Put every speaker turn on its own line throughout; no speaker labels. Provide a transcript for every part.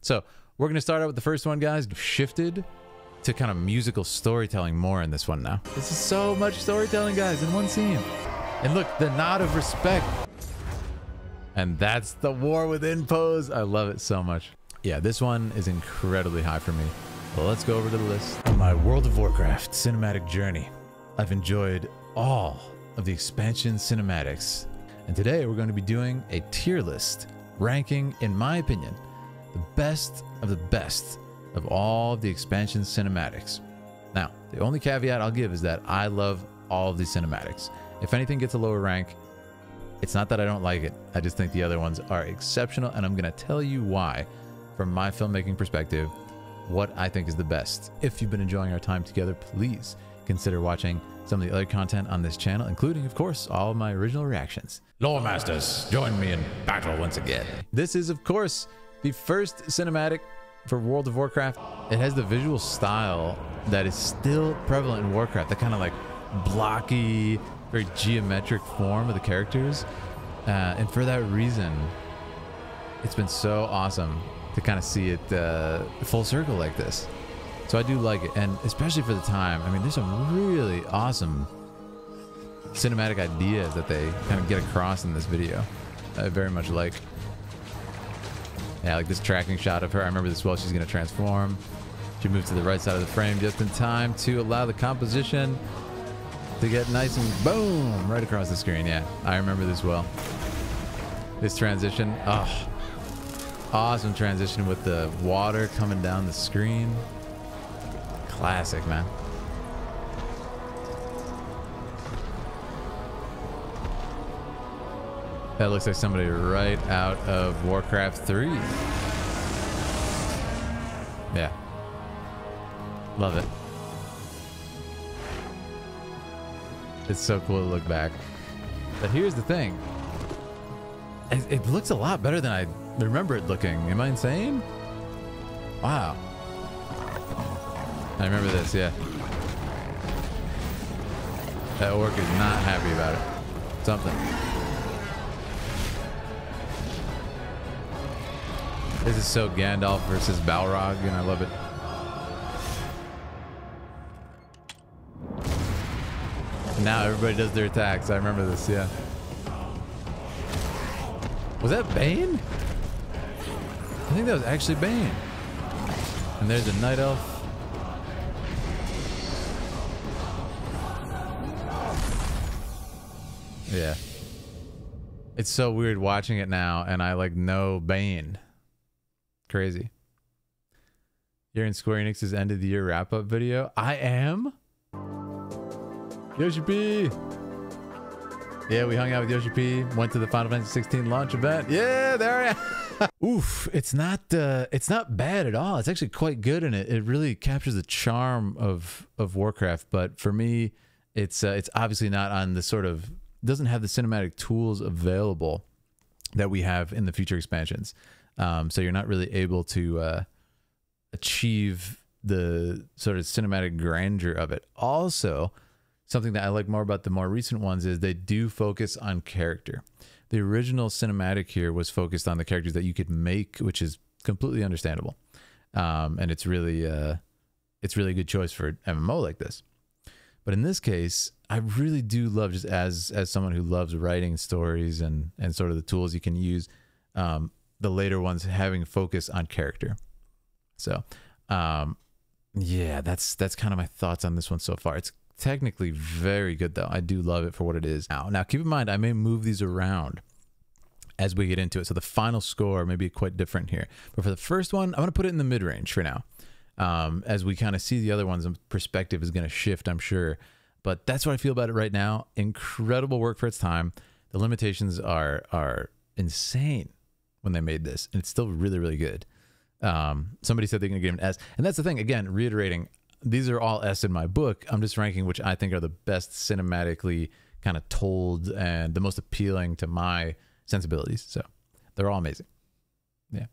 So we're going to start out with the first one, guys. Shifted to kind of musical storytelling more in this one now. This is so much storytelling, guys, in one scene. And look, the nod of respect. And that's the War Within pose. I love it so much. Yeah, this one is incredibly high for me. Well, let's go over to the list. On my World of Warcraft cinematic journey, I've enjoyed all of the expansion cinematics. And today we're going to be doing a tier list, ranking, in my opinion, the best of all of the expansion cinematics. Now, the only caveat I'll give is that I love all of these cinematics. If anything gets a lower rank, it's not that I don't like it. I just think the other ones are exceptional, and I'm going to tell you why, from my filmmaking perspective, what I think is the best. If you've been enjoying our time together, please consider watching some of the other content on this channel, including, of course, all of my original reactions. Lore Masters, join me in battle once again. This is, of course, the first cinematic for World of Warcraft. It has the visual style that is still prevalent in Warcraft, that kind of like blocky, very geometric form of the characters. And for that reason, it's been so awesome to kind of see it full circle like this. So I do like it, and especially for the time. I mean, there's some really awesome cinematic ideas that they kind of get across in this video. I very much like. Yeah, like this tracking shot of her. I remember this well. She's going to transform. She moves to the right side of the frame just in time to allow the composition to get nice and boom right across the screen. Yeah, I remember this well. This transition. Oh, awesome transition with the water coming down the screen. Classic, man. That looks like somebody right out of Warcraft 3. Yeah. Love it. It's so cool to look back. But here's the thing. It looks a lot better than I remember it looking. Am I insane? Wow. I remember this, yeah. That orc is not happy about it. Something. This is so Gandalf versus Balrog, and I love it. Now everybody does their attacks. I remember this, yeah. Was that Bane? I think that was actually Bane. And there's a night elf. Yeah. It's so weird watching it now, and I like know Bane. Crazy. You're in Square Enix's end of the year wrap up video. I am. Yoshi P. Yeah, we hung out with Yoshi P. Went to the Final Fantasy 16 launch event. Yeah, there I am. Oof, it's not bad at all. It's actually quite good in it. It really captures the charm of Warcraft. But for me, it's obviously not on the sort of, doesn't have the cinematic tools available that we have in the future expansions. So you're not really able to achieve the sort of cinematic grandeur of it. Also, something that I like more about the more recent ones is they do focus on character. The original cinematic here was focused on the characters that you could make, which is completely understandable. And it's really a good choice for an MMO like this. But in this case, I really do love, just as someone who loves writing stories and sort of the tools you can use, the later ones having focus on character. So, yeah, that's kind of my thoughts on this one so far. It's technically very good, though. I do love it for what it is. Now, keep in mind, I may move these around as we get into it. So the final score may be quite different here. But for the first one, I'm going to put it in the mid-range for now. As we kind of see the other ones, perspective is going to shift, I'm sure. But that's what I feel about it right now. Incredible work for its time. The limitations are insane when they made this, and it's still really, really good. Somebody said they're going to give it an S. And that's the thing, again, reiterating, these are all S in my book. I'm just ranking which I think are the best cinematically kind of told and the most appealing to my sensibilities. So they're all amazing. Yeah.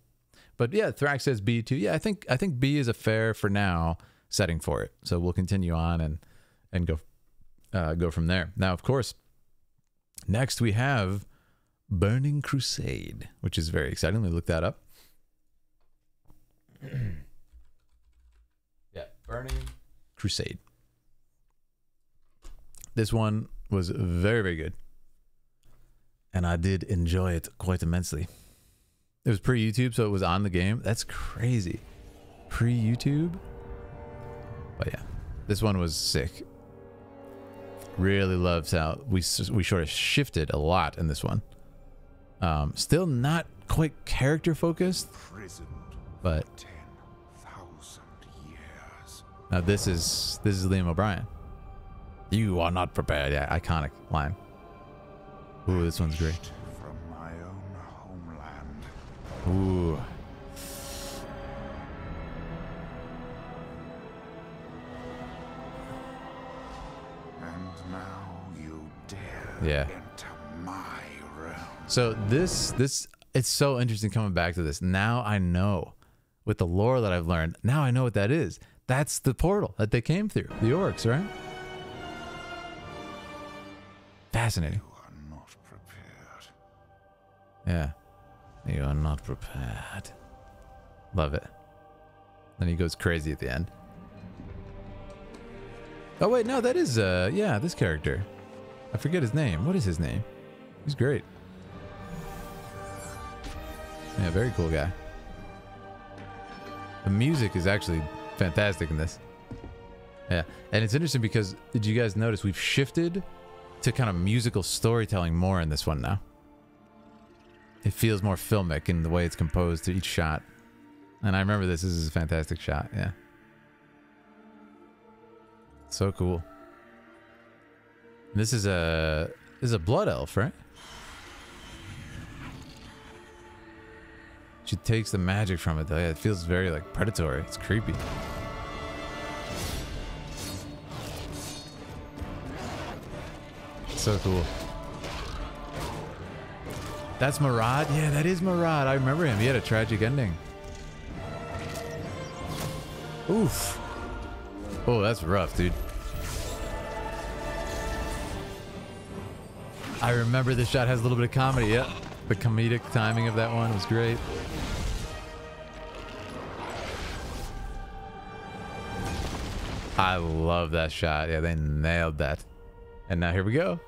But yeah, Thrax says B too. Yeah, I think B is a fair, for now, setting for it. So we'll continue on and go from there. Now, of course, next we have Burning Crusade, which is very exciting. Let me look that up. Crusade. This one was very, very good. And I did enjoy it quite immensely. It was pre-YouTube, so it was on the game. That's crazy. Pre-YouTube? But yeah, this one was sick. Really loved how we sort of shifted a lot in this one. Still not quite character focused, but
10,000 years.
now this is Liam O'Brien. You are not prepared. Yeah, iconic line. Ooh, this one's great.
From my own homeland.
Ooh.
And now you dare enter my realm.
So this it's so interesting coming back to this. Now I know, with the lore that I've learned, now I know what that is. That's the portal that they came through. The orcs, right? Fascinating.
You are not prepared.
Yeah. You are not prepared. Love it. Then he goes crazy at the end. Oh wait, no, that is yeah, this character. I forget his name. What is his name? He's great. Yeah, very cool guy. The music is actually fantastic in this. Yeah, and it's interesting because, did you guys notice we've shifted to kind of musical storytelling more in this one now? It feels more filmic in the way it's composed to each shot. And I remember this is a fantastic shot, yeah. So cool. This is a blood elf, right? She takes the magic from it though. Yeah, it feels very like predatory. It's creepy. So cool. That's Murad? Yeah, that is Murad. I remember him. He had a tragic ending. Oof. Oh, that's rough, dude. I remember this shot has a little bit of comedy. Yep. The comedic timing of that one was great. I love that shot. Yeah, they nailed that. And now here we go.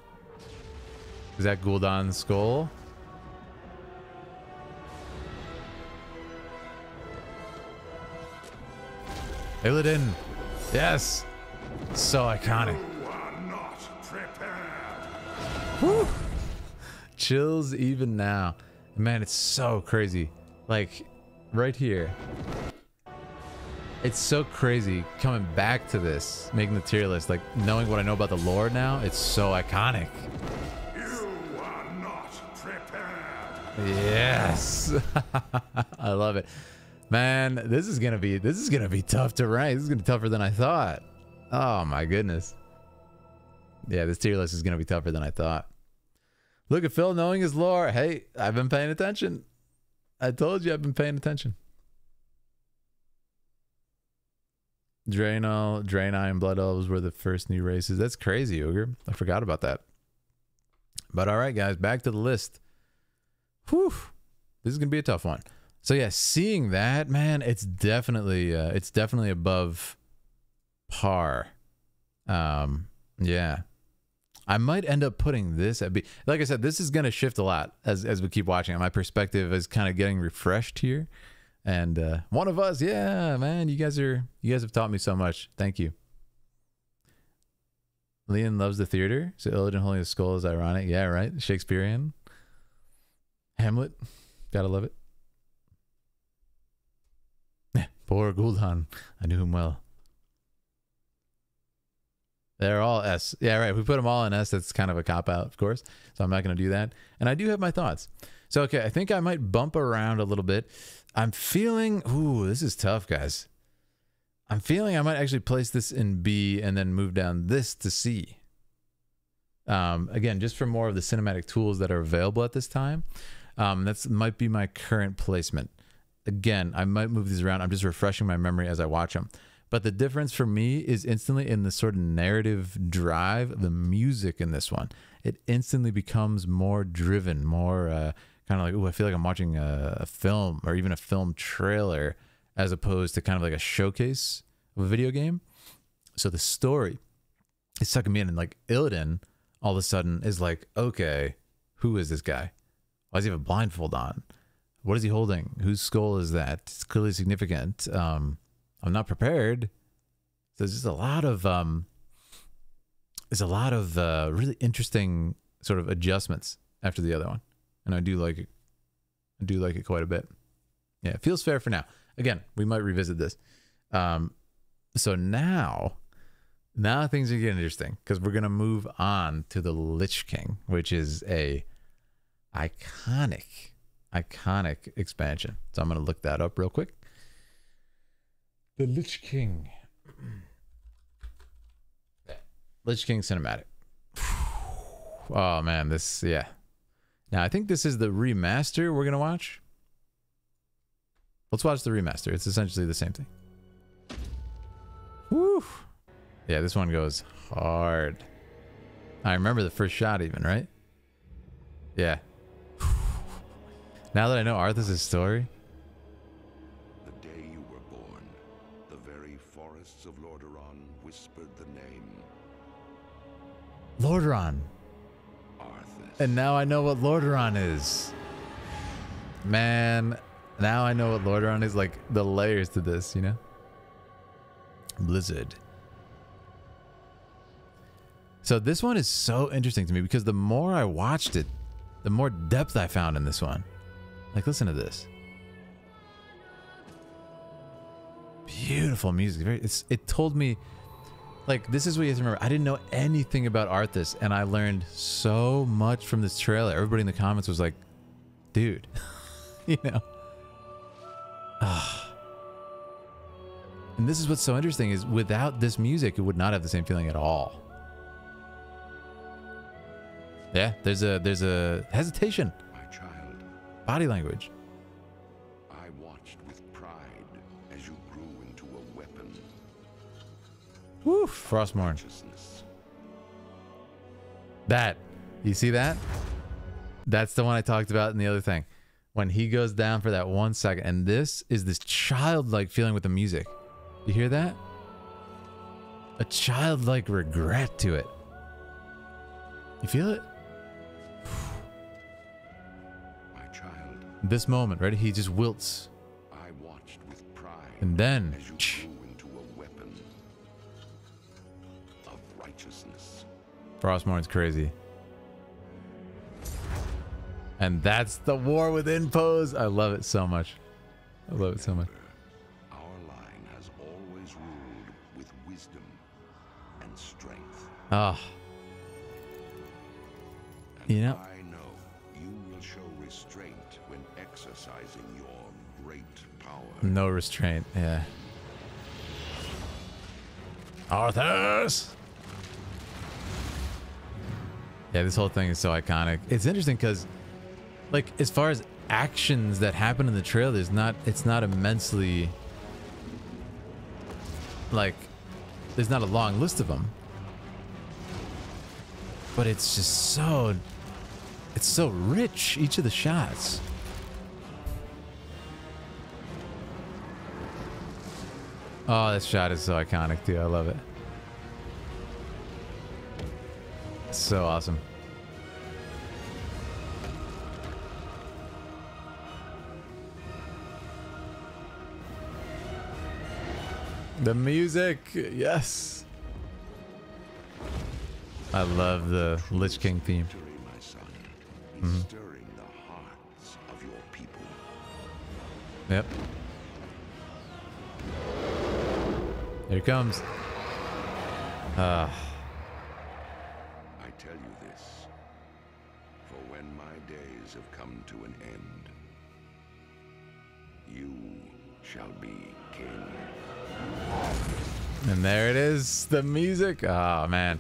Is that Gul'dan's skull? Illidan. Yes. So iconic.
You are not prepared.
Woo. Chills even now. Man, it's so crazy. Like, right here. It's so crazy coming back to this, making the tier list, like knowing what I know about the lore now. It's so iconic.
You are not prepared.
Yes. I love it. Man, this is gonna be tough to rank. This is gonna be tougher than I thought. Oh my goodness. Yeah, this tier list is gonna be tougher than I thought. Look at Phil knowing his lore. Hey, I've been paying attention. I told you I've been paying attention. Draenei and Blood Elves were the first new races. That's crazy, Ogre. I forgot about that. But all right, guys, back to the list. Whew. This is gonna be a tough one. So yeah, seeing that, man, it's definitely above par. Yeah. I might end up putting this at B. Like I said, this is gonna shift a lot as we keep watching it. My perspective is kind of getting refreshed here. And one of us, yeah, man, you guys have taught me so much. Thank you. Leon loves the theater, so Illidan holding his skull is ironic. Yeah, right. Shakespearean. Hamlet, gotta love it. Poor Gul'dan, I knew him well. They're all S. Yeah, right. If we put them all in S, that's kind of a cop-out, of course. So I'm not going to do that. And I do have my thoughts. So, okay, I think I might bump around a little bit. I'm feeling... Ooh, this is tough, guys. I'm feeling I might actually place this in B and then move down this to C. Again, just for more of the cinematic tools that are available at this time. That might be my current placement. Again, I might move these around. I'm just refreshing my memory as I watch them. But the difference for me is instantly in the sort of narrative drive of the music in this one. It instantly becomes more driven, more kind of like, ooh, I feel like I'm watching a film or even a film trailer as opposed to kind of like a showcase of a video game. So the story is sucking me in, and like Illidan all of a sudden is like, okay, who is this guy? Why does he have a blindfold on? What is he holding? Whose skull is that? It's clearly significant. I'm not prepared. So there's just a lot of really interesting sort of adjustments after the other one, and I do like it. I do like it quite a bit. Yeah, it feels fair for now. Again, we might revisit this. So now things are getting interesting because we're gonna move on to the Lich King, which is a iconic expansion. So I'm gonna look that up real quick. The Lich King. Lich King cinematic. Oh man, this, yeah. Now I think this is the remaster we're gonna watch. Let's watch the remaster. It's essentially the same thing. Woo! Yeah, this one goes hard. I remember the first shot even, right? Yeah. Now that I know Arthas' story.
The day you were born, the very forests of Lordaeron whispered the name
Lordaeron.
Arthas.
And now I know what Lordaeron is. Man, now I know what Lordaeron is, like the layers to this, you know? Blizzard. So this one is so interesting to me because the more I watched it, the more depth I found in this one. Like, listen to this. Beautiful music. It told me, like, this is what you have to remember. I didn't know anything about Arthas, and I learned so much from this trailer. Everybody in the comments was like, dude, you know. And this is what's so interesting is without this music, it would not have the same feeling at all. Yeah, there's a hesitation.
My child,
Body language.
I watched with pride as you grew into a weapon.
Woo, Frostmourne.
Righteousness.
That, you see that? That's the one I talked about in the other thing. When he goes down for that 1 second, and this is this childlike feeling with the music. You hear that? A childlike regret to it. You feel it?
My child,
This moment, right? He just wilts.
I watched with pride
And then,
as you grew into a weapon of righteousness.
Frostmourne's crazy. And that's the war within pose. I love it so much. I love it so much.
Our line has always ruled with wisdom and strength.
Ah.
And
You know,
I know you will show restraint when exercising your great power.
no restraint. Yeah. Arthas! Yeah, this whole thing is so iconic. It's interesting because, like, as far as actions that happen in the trailer, it's not immensely, like, there's not a long list of them. But it's just so, it's so rich, each of the shots. Oh, this shot is so iconic too. I love it. So awesome. The music, yes. I love the Lich King theme.
Victory, my son, in stirring the hearts of your people.
Yep. Here it comes.
I tell you this, for when my days have come to an end, you shall be king.
And there it is, the music. Oh man,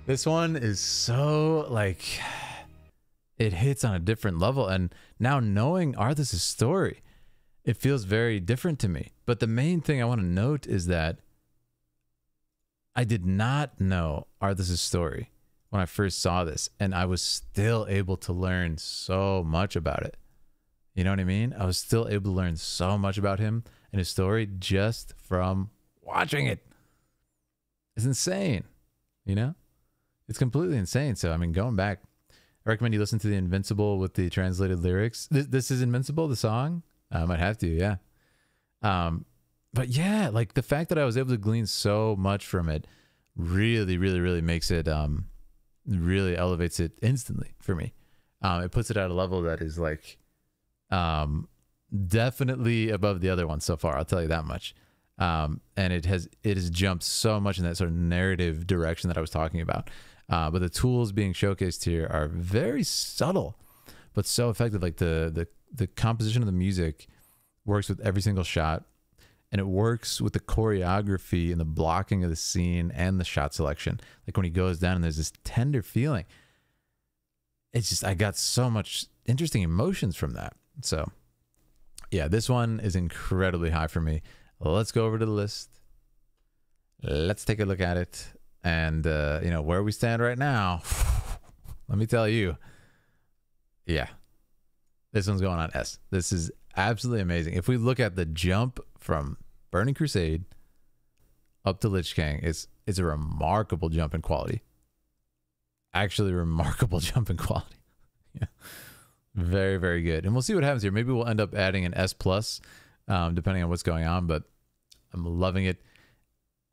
this one is so, like, it hits on a different level. And now knowing Arthas' story, it feels very different to me. But the main thing I want to note is that I did not know Arthas' story when I first saw this, and I was still able to learn so much about it. You know what I mean? I was still able to learn so much about him and his story just from watching it. is insane. You know, it's completely insane. So I mean, going back, I recommend you listen to the Invincible with the translated lyrics. This is Invincible, the song. I might have to, yeah. But yeah, like the fact that I was able to glean so much from it really, really, really makes it, really elevates it instantly for me. It puts it at a level that is like, definitely above the other ones so far. I'll tell you that much. And it has jumped so much in that sort of narrative direction that I was talking about. But the tools being showcased here are very subtle, but so effective. Like the composition of the music works with every single shot, and it works with the choreography and the blocking of the scene and the shot selection. Like when he goes down and there's this tender feeling. It's just, I got so much interesting emotions from that. So yeah, this one is incredibly high for me. Let's go over to the list. Let's take a look at it. And, you know, where we stand right now, let me tell you, yeah, this one's going on S. This is absolutely amazing. If we look at the jump from Burning Crusade up to Lich King, it's a remarkable jump in quality. Actually, remarkable jump in quality. Yeah, very, very good. And we'll see what happens here. Maybe we'll end up adding an S plus, depending on what's going on. But I'm loving it.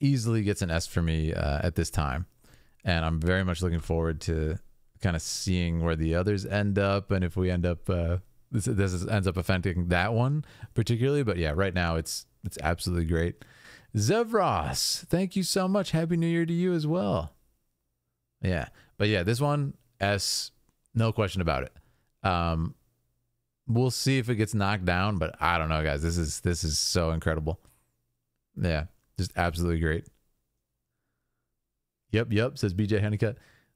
Easily gets an S for me at this time, and I'm very much looking forward to kind of seeing where the others end up, and if we end up this ends up affecting that one particularly. But yeah, right now it's absolutely great. Zevros, thank you so much. Happy New Year to you as well. Yeah, but yeah, this one S, no question about it. We'll see if it gets knocked down, but I don't know, guys. This is so incredible. Yeah. Just absolutely great. Yep, says BJ Honeycutt.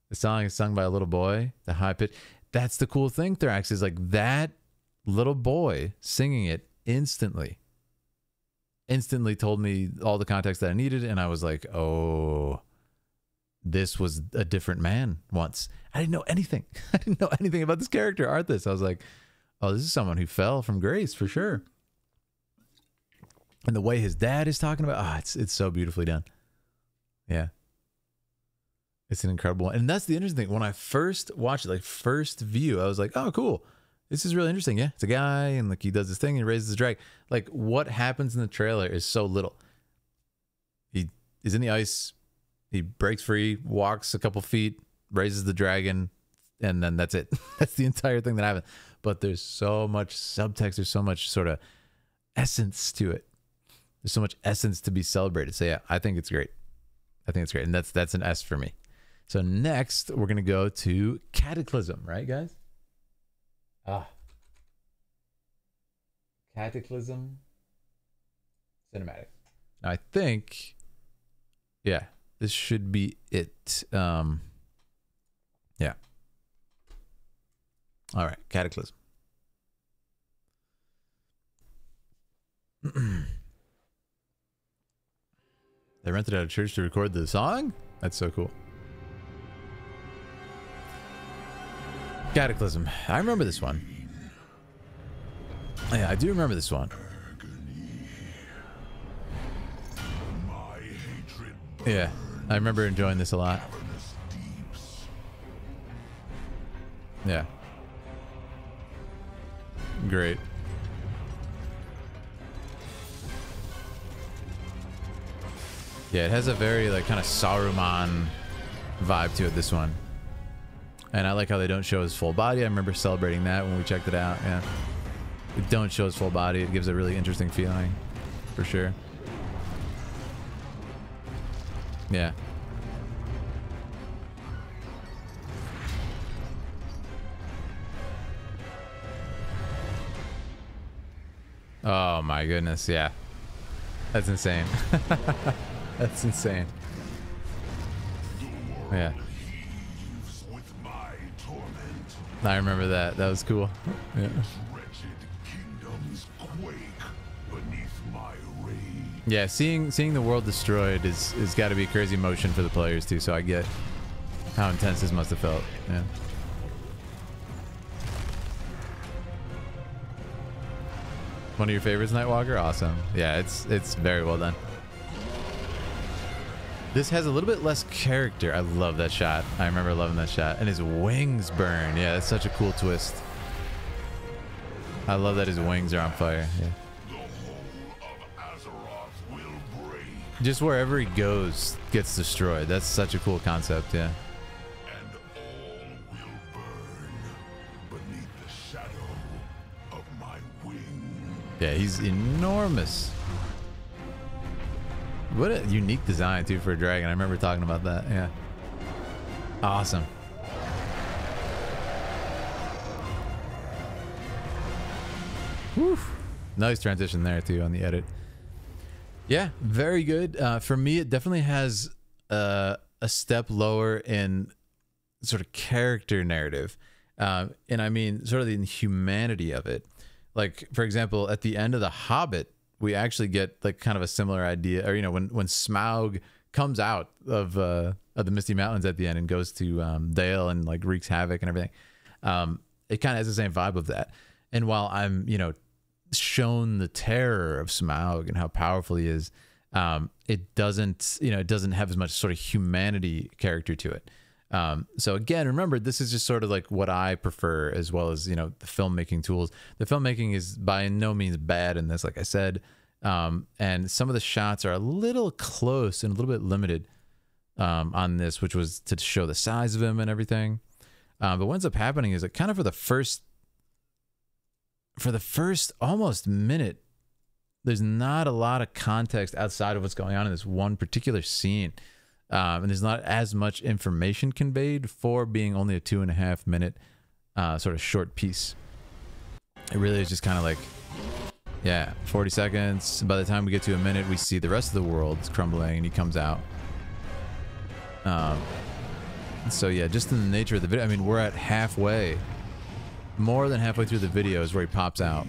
The song is sung by a little boy. The high pitch. That's the cool thing, Thrax, is like that little boy singing it instantly told me all the context that I needed, and I was like, oh, this was a different man once. I didn't know anything. I didn't know anything about this character, Arthas. I was like, oh, this is someone who fell from grace for sure. And the way his dad is talking about, it's so beautifully done. Yeah. It's an incredible one. And that's the interesting thing. When I first watched it, like first view, I was like, oh, cool. This is really interesting. Yeah. It's a guy and like he does this thing and he raises the drag. Like what happens in the trailer is so little. He is in the ice. He breaks free, walks a couple feet, raises the dragon, and then that's it. That's the entire thing that happened. But there's so much subtext. There's so much sort of essence to it. There's so much essence to be celebrated. So yeah, I think it's great. I think it's great. And that's an S for me. So next we're going to go to Cataclysm, right guys? Cataclysm cinematic. Now I think, yeah, this should be it. Yeah. All right. Cataclysm. They rented out a church to record the song? That's so cool. Cataclysm. I remember this one. Yeah, I do remember this one. Yeah, I remember enjoying this a lot. Yeah. Great. Yeah, it has a very like kind of Saruman vibe to it, this one. And I like how they don't show his full body. I remember celebrating that when we checked it out. Yeah. They don't show his full body. It gives a really interesting feeling, for sure. Yeah. Oh my goodness, yeah. That's insane. That's insane. Yeah. I remember that. That was cool. Yeah. Yeah, seeing the world destroyed is got to be a crazy emotion for the players too. So I get how intense this must have felt. Yeah. One of your favorites, Nightwalker? Awesome. Yeah, it's very well done. This has a little bit less character. I love that shot. I remember loving that shot. And his wings burn. Yeah, that's such a cool twist. I love that his wings are on fire. Yeah. Just wherever he goes gets destroyed. That's such a cool concept, yeah.
And all will burn beneath the shadow of my wing.
Yeah, he's enormous. What a unique design, too, for a dragon. I remember talking about that, yeah. Awesome. Whew. Nice transition there, too, on the edit. Yeah, very good. For me, it definitely has a step lower in sort of character narrative. And I mean, sort of the humanity of it. Like, for example, at the end of The Hobbit, we actually get like kind of a similar idea. Or, you know, when Smaug comes out of the Misty Mountains at the end and goes to Dale and like wreaks havoc and everything, it kind of has the same vibe of that. And while I'm, you know, shown the terror of Smaug and how powerful he is, it doesn't, you know, it doesn't have as much sort of humanity character to it. So again, remember, this is just sort of like what I prefer, as well as, you know, the filmmaking tools. The filmmaking is by no means bad in this, like I said. And some of the shots are a little close and a little bit limited on this, which was to show the size of him and everything. But what ends up happening is that kind of for the first almost minute, there's not a lot of context outside of what's going on in this one particular scene. And there's not as much information conveyed for being only a 2.5 minute sort of short piece. It really is just kind of like, yeah, 40 seconds. By the time we get to a minute, we see the rest of the world crumbling and he comes out. So yeah, just in the nature of the video, I mean, we're at halfway. More than halfway through the video is where he pops out.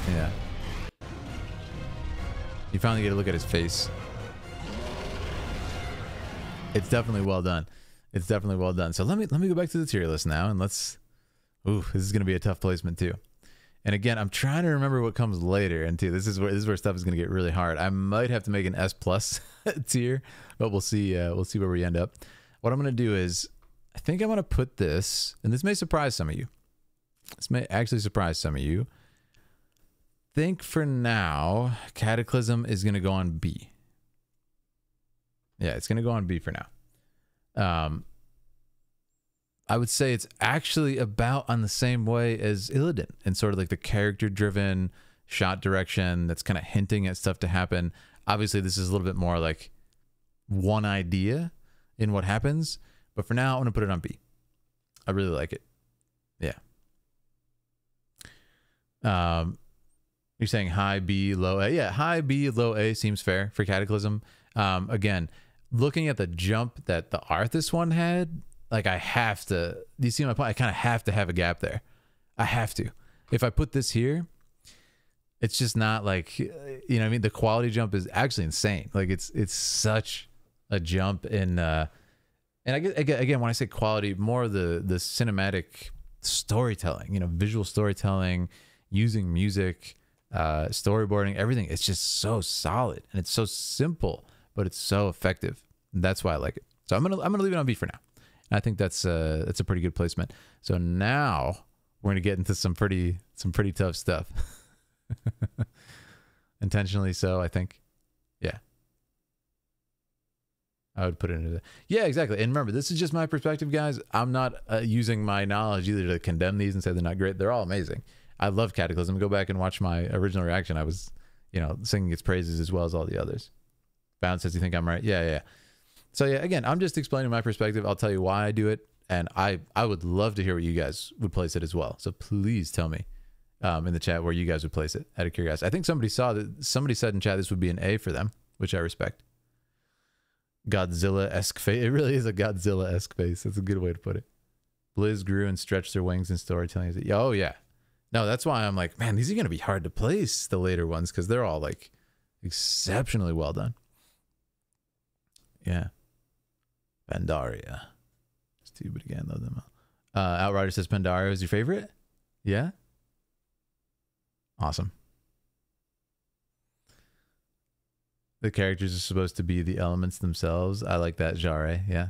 Yeah. You finally get to look at his face. It's definitely well done. It's definitely well done. So let me go back to the tier list now, and let's. Ooh, this is gonna be a tough placement too. And again, I'm trying to remember what comes later, and too, this is where stuff is gonna get really hard. I might have to make an S+ tier, but we'll see. We'll see where we end up. What I'm gonna do is, I think I'm gonna put this, and this may surprise some of you. This may actually surprise some of you. Think for now, Cataclysm is gonna go on B. Yeah, it's going to go on B for now. I would say it's actually about on the same way as Illidan, and sort of like the character-driven shot direction that's kind of hinting at stuff to happen. Obviously, this is a little bit more like one idea in what happens, but for now, I'm going to put it on B. I really like it. Yeah. You're saying high B, low A. Yeah, high B, low A seems fair for Cataclysm. Again, looking at the jump that the Arthas one had, like I have to, do you see my point? I kind of have to have a gap there. I have to. If I put this here, it's just not like, you know what I mean? The quality jump is actually insane. Like it's such a jump in, and I guess, again, when I say quality, more the cinematic storytelling, you know, visual storytelling, using music, storyboarding, everything. It's just so solid and it's so simple, but it's so effective. And that's why I like it. So I'm gonna leave it on B for now. And I think that's a pretty good placement. So now we're gonna get into some pretty tough stuff. Intentionally so, I think. Yeah. I would put it into the, yeah, exactly. And remember, this is just my perspective, guys. I'm not using my knowledge either to condemn these and say they're not great. They're all amazing. I love Cataclysm. Go back and watch my original reaction. I was, you know, singing its praises as well as all the others. Bound says, you think I'm right? Yeah. So yeah, again, I'm just explaining my perspective. I'll tell you why I do it. And I would love to hear where you guys would place it as well. So please tell me in the chat where you guys would place it out of curiosity. I think somebody said in chat this would be an A for them, which I respect. Godzilla-esque face. It really is a Godzilla-esque face. That's a good way to put it. Blizz grew and stretched their wings in storytelling. Oh yeah. No, that's why I'm like, man, these are going to be hard to place, the later ones, because they're all like exceptionally well done. Yeah. Pandaria. Stupid again, love them all. Outrider says Pandaria is your favorite? Yeah? Awesome. The characters are supposed to be the elements themselves. I like that, Jare. Yeah.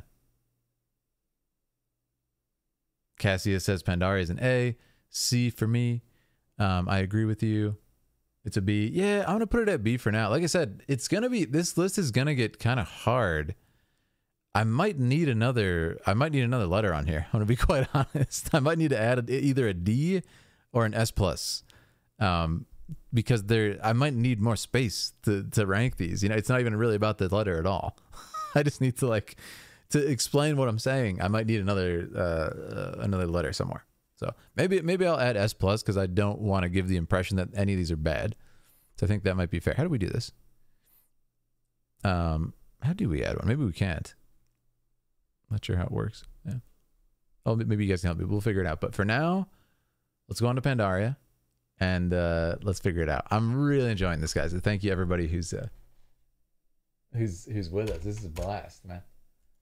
Cassia says Pandaria is an A. C for me. I agree with you. It's a B. Yeah, I'm going to put it at B for now. Like I said, it's going to be, this list is going to get kind of hard. I might need another letter on here. I'm going to be quite honest. I might need to add either a D or an S plus. Because I might need more space to rank these. You know, it's not even really about the letter at all. I just need to to explain what I'm saying. I might need another letter somewhere. So maybe I'll add S plus because I don't want to give the impression that any of these are bad. So I think that might be fair. How do we do this? How do we add one? Maybe we can't. Not sure how it works. Yeah. Oh, maybe you guys can help me. We'll figure it out. But for now, let's go on to Pandaria. And let's figure it out. I'm really enjoying this, guys. Thank you, everybody who's with us. This is a blast, man.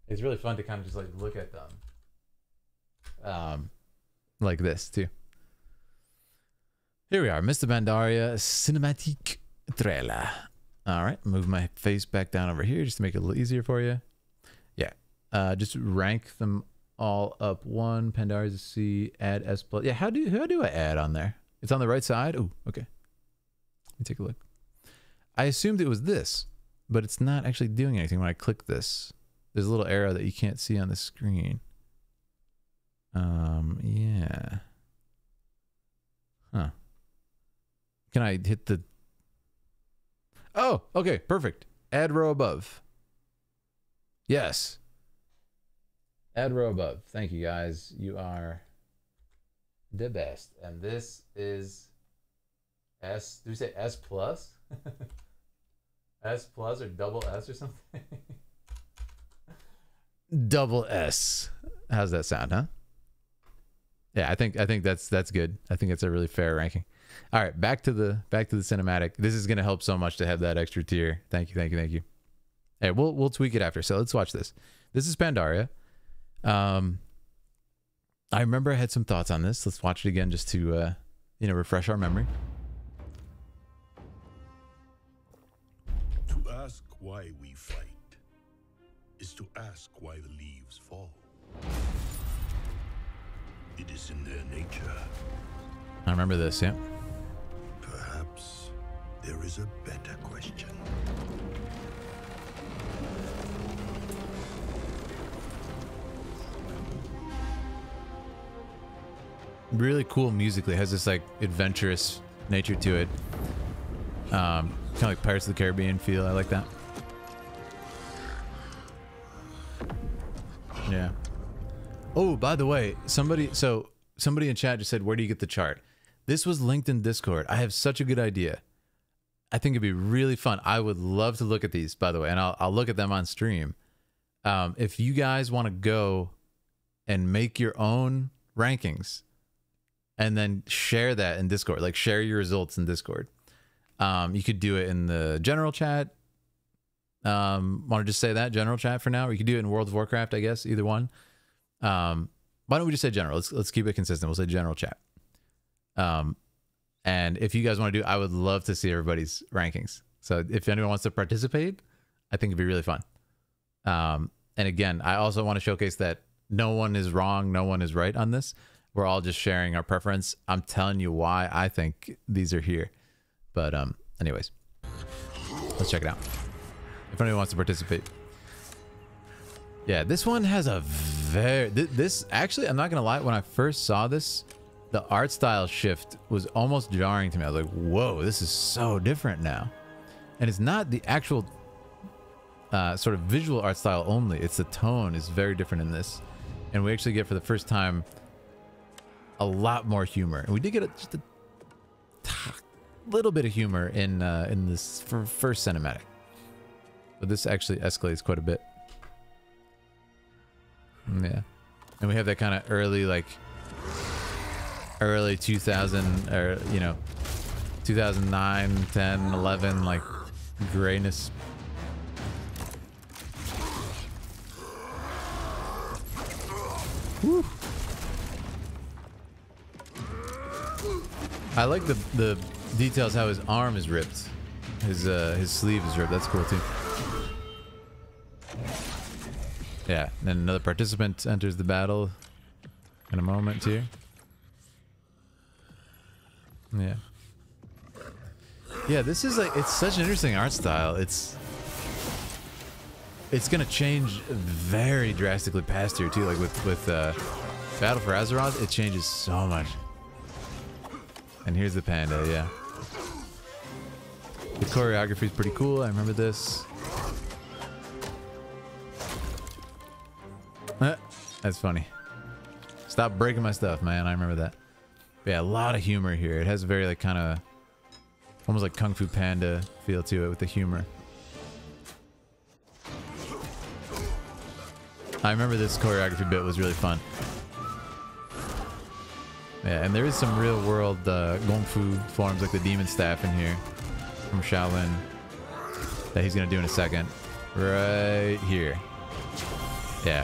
It's really fun to kind of just look at them, like this too. Here we are, Mr. Pandaria Cinematic Trailer. All right, move my face back down over here just to make it a little easier for you. Yeah, just rank them all up. 1 Pandaria C. Add S plus. Yeah, how do I add on there? It's on the right side? Oh, okay. Let me take a look. I assumed it was this, but it's not actually doing anything when I click this. There's a little arrow that you can't see on the screen. Yeah. Huh. Can I hit the... Oh, okay, perfect. Add row above. Yes. Add row above. Thank you, guys. You are... the best. And this is S. Do we say S plus? S plus or double S or something? Double S. How's that sound, huh? Yeah, I think that's good. I think it's a really fair ranking. All right, back to the cinematic. This is gonna help so much to have that extra tier. Thank you. Hey, we'll tweak it after. So let's watch this. This is Pandaria. I remember I had some thoughts on this. Let's watch it again just to, refresh our memory.
To ask why we fight is to ask why the leaves fall. It is in their nature.
I remember this, yeah.
Perhaps there is a better question.
Really cool musically. It has this adventurous nature to it. Kind of like Pirates of the Caribbean feel. I like that. Yeah. Oh, by the way, somebody in chat just said, where do you get the chart? This was linked in Discord. I have such a good idea. I think it'd be really fun. I would love to look at these, by the way, and I'll look at them on stream. If you guys want to go and make your own rankings and then share that in Discord, share your results in Discord. You could do it in the general chat. Want to just say that general chat for now, or you could do it in World of Warcraft, I guess, either one. Why don't we just say general? Let's keep it consistent. We'll say general chat. And if you guys want to do, I would love to see everybody's rankings. So if anyone wants to participate, I think it'd be really fun. And again, I also want to showcase that no one is wrong, no one is right on this. We're all just sharing our preference. I'm telling you why I think these are here. But anyways, let's check it out. If anyone wants to participate. Yeah, this one has a this actually, I'm not gonna lie, when I first saw this, the art style shift was almost jarring to me. I was like, whoa, this is so different now. And it's not the actual sort of visual art style only, it's the tone is very different in this. And we actually get, for the first time, a lot more humor. And we did get just a little bit of humor in this first cinematic. But this actually escalates quite a bit. Yeah. And we have that kind of early 2000, or 2009, 10, 11 grayness. Woo. I like the details how his arm is ripped. His sleeve is ripped. That's cool too. Yeah, then another participant enters the battle in a moment here. Yeah. Yeah, this is like, it's such an interesting art style. It's gonna change very drastically past here too. Like with Battle for Azeroth, it changes so much. And here's the panda, yeah. The choreography is pretty cool. I remember this. That's funny. Stop breaking my stuff, man. I remember that. But yeah, a lot of humor here. It has a very like kind of almost like Kung Fu Panda feel to it with the humor. I remember this choreography bit was really fun. Yeah, and there is some real world Kung Fu forms like the demon staff in here from Shaolin that he's gonna do in a second. Right here. Yeah.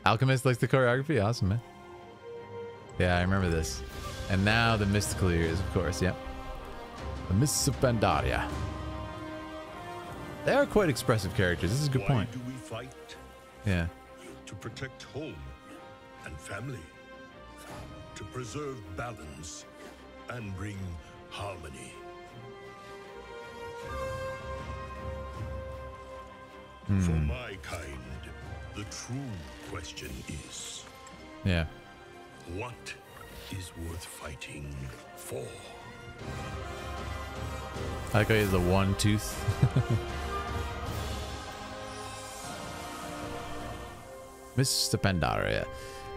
Alchemist likes the choreography? Awesome, man. Yeah, I remember this. And now the Mystical Ears, of course, yep. The Mists of Pandaria. They are quite expressive characters. This is a good point.
Why do we fight?
Yeah.
To protect home and family. To preserve balance and bring harmony. For my kind, the true question is...
Yeah.
What is worth fighting for?
I like how he has the one tooth. Mr. Pandaria.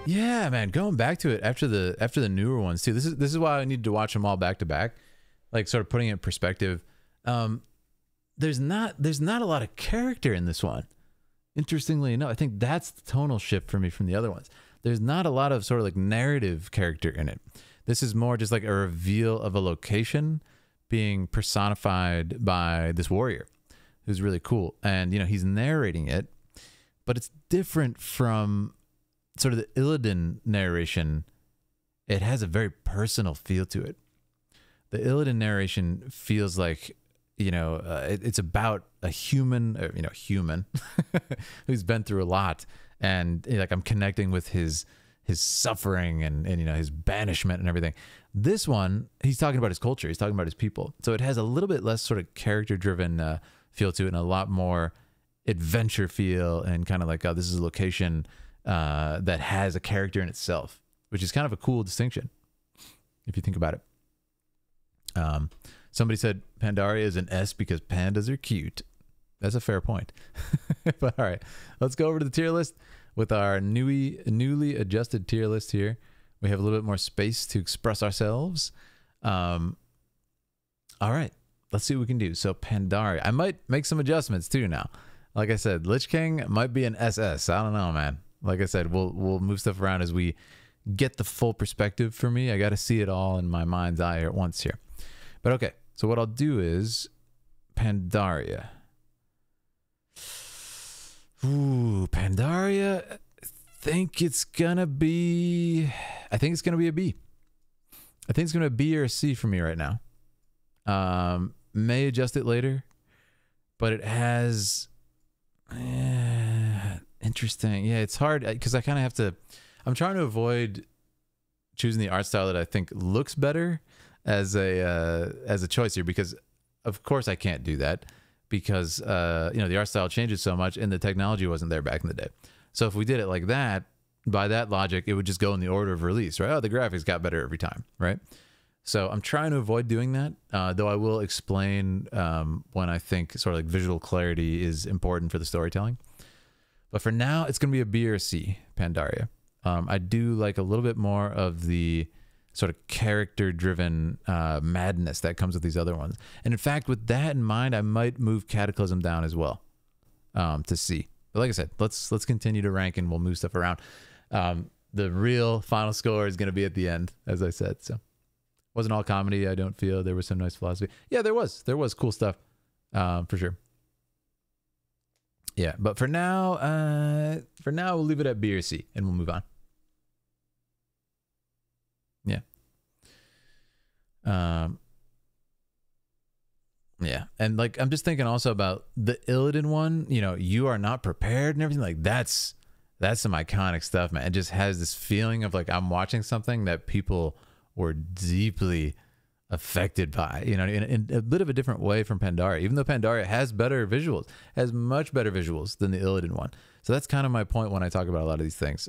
Yeah, man, going back to it after the newer ones too. This is why I need to watch them all back to back. Like sort of putting it in perspective. There's not a lot of character in this one. Interestingly enough, I think that's the tonal shift for me from the other ones. There's not a lot of sort of like narrative character in it. This is more just like a reveal of a location being personified by this warrior who's really cool. And, you know, he's narrating it, but it's different from sort of the Illidan narration. It has a very personal feel to it. The Illidan narration feels like, you know, it's about a human, you know, human who's been through a lot. And like, I'm connecting with his suffering and, you know, his banishment and everything. This one, he's talking about his culture. He's talking about his people. So it has a little bit less sort of character driven feel to it and a lot more adventure feel and kind of like, oh, this is a location that has a character in itself, which is kind of a cool distinction if you think about it. Somebody said Pandaria is an S because pandas are cute. That's a fair point. But all right, let's go over to the tier list with our newly adjusted tier list here. We have a little bit more space to express ourselves. All right, let's see what we can do. So Pandaria, I might make some adjustments too now. Like I said, Lich King might be an SS. I don't know, man. Like I said, we'll move stuff around as we get the full perspective for me. I got to see it all in my mind's eye at once here. But okay, so what I'll do is Pandaria. Ooh, Pandaria. I think it's gonna be a B. I think it's gonna be a B or a C for me right now. May adjust it later, but it has interesting. Yeah, it's hard because I kind of have to. I'm trying to avoid choosing the art style that I think looks better as a choice here, because of course I can't do that because you know, the art style changes so much and the technology wasn't there back in the day. So if we did it like that, by that logic, it would just go in the order of release, right? Oh, the graphics got better every time, right? So I'm trying to avoid doing that, though I will explain when I think sort of like visual clarity is important for the storytelling. But for now, it's going to be a B or a C, Pandaria. I do like a little bit more of the sort of character-driven madness that comes with these other ones. And in fact, with that in mind, I might move Cataclysm down as well to C. But like I said, let's continue to rank and we'll move stuff around. The real final score is going to be at the end, as I said. So wasn't all comedy, I don't feel. There was some nice philosophy. Yeah, there was cool stuff for sure. Yeah, but for now we'll leave it at B or C and we'll move on. Yeah. Yeah, and like I'm just thinking also about the Illidan one. You know, you are not prepared and everything. Like that's some iconic stuff, man. It just has this feeling of like I'm watching something that people were deeply affected by. You know, in a bit of a different way from Pandaria. Even though Pandaria has better visuals, has much better visuals than the Illidan one. So that's kind of my point when I talk about a lot of these things.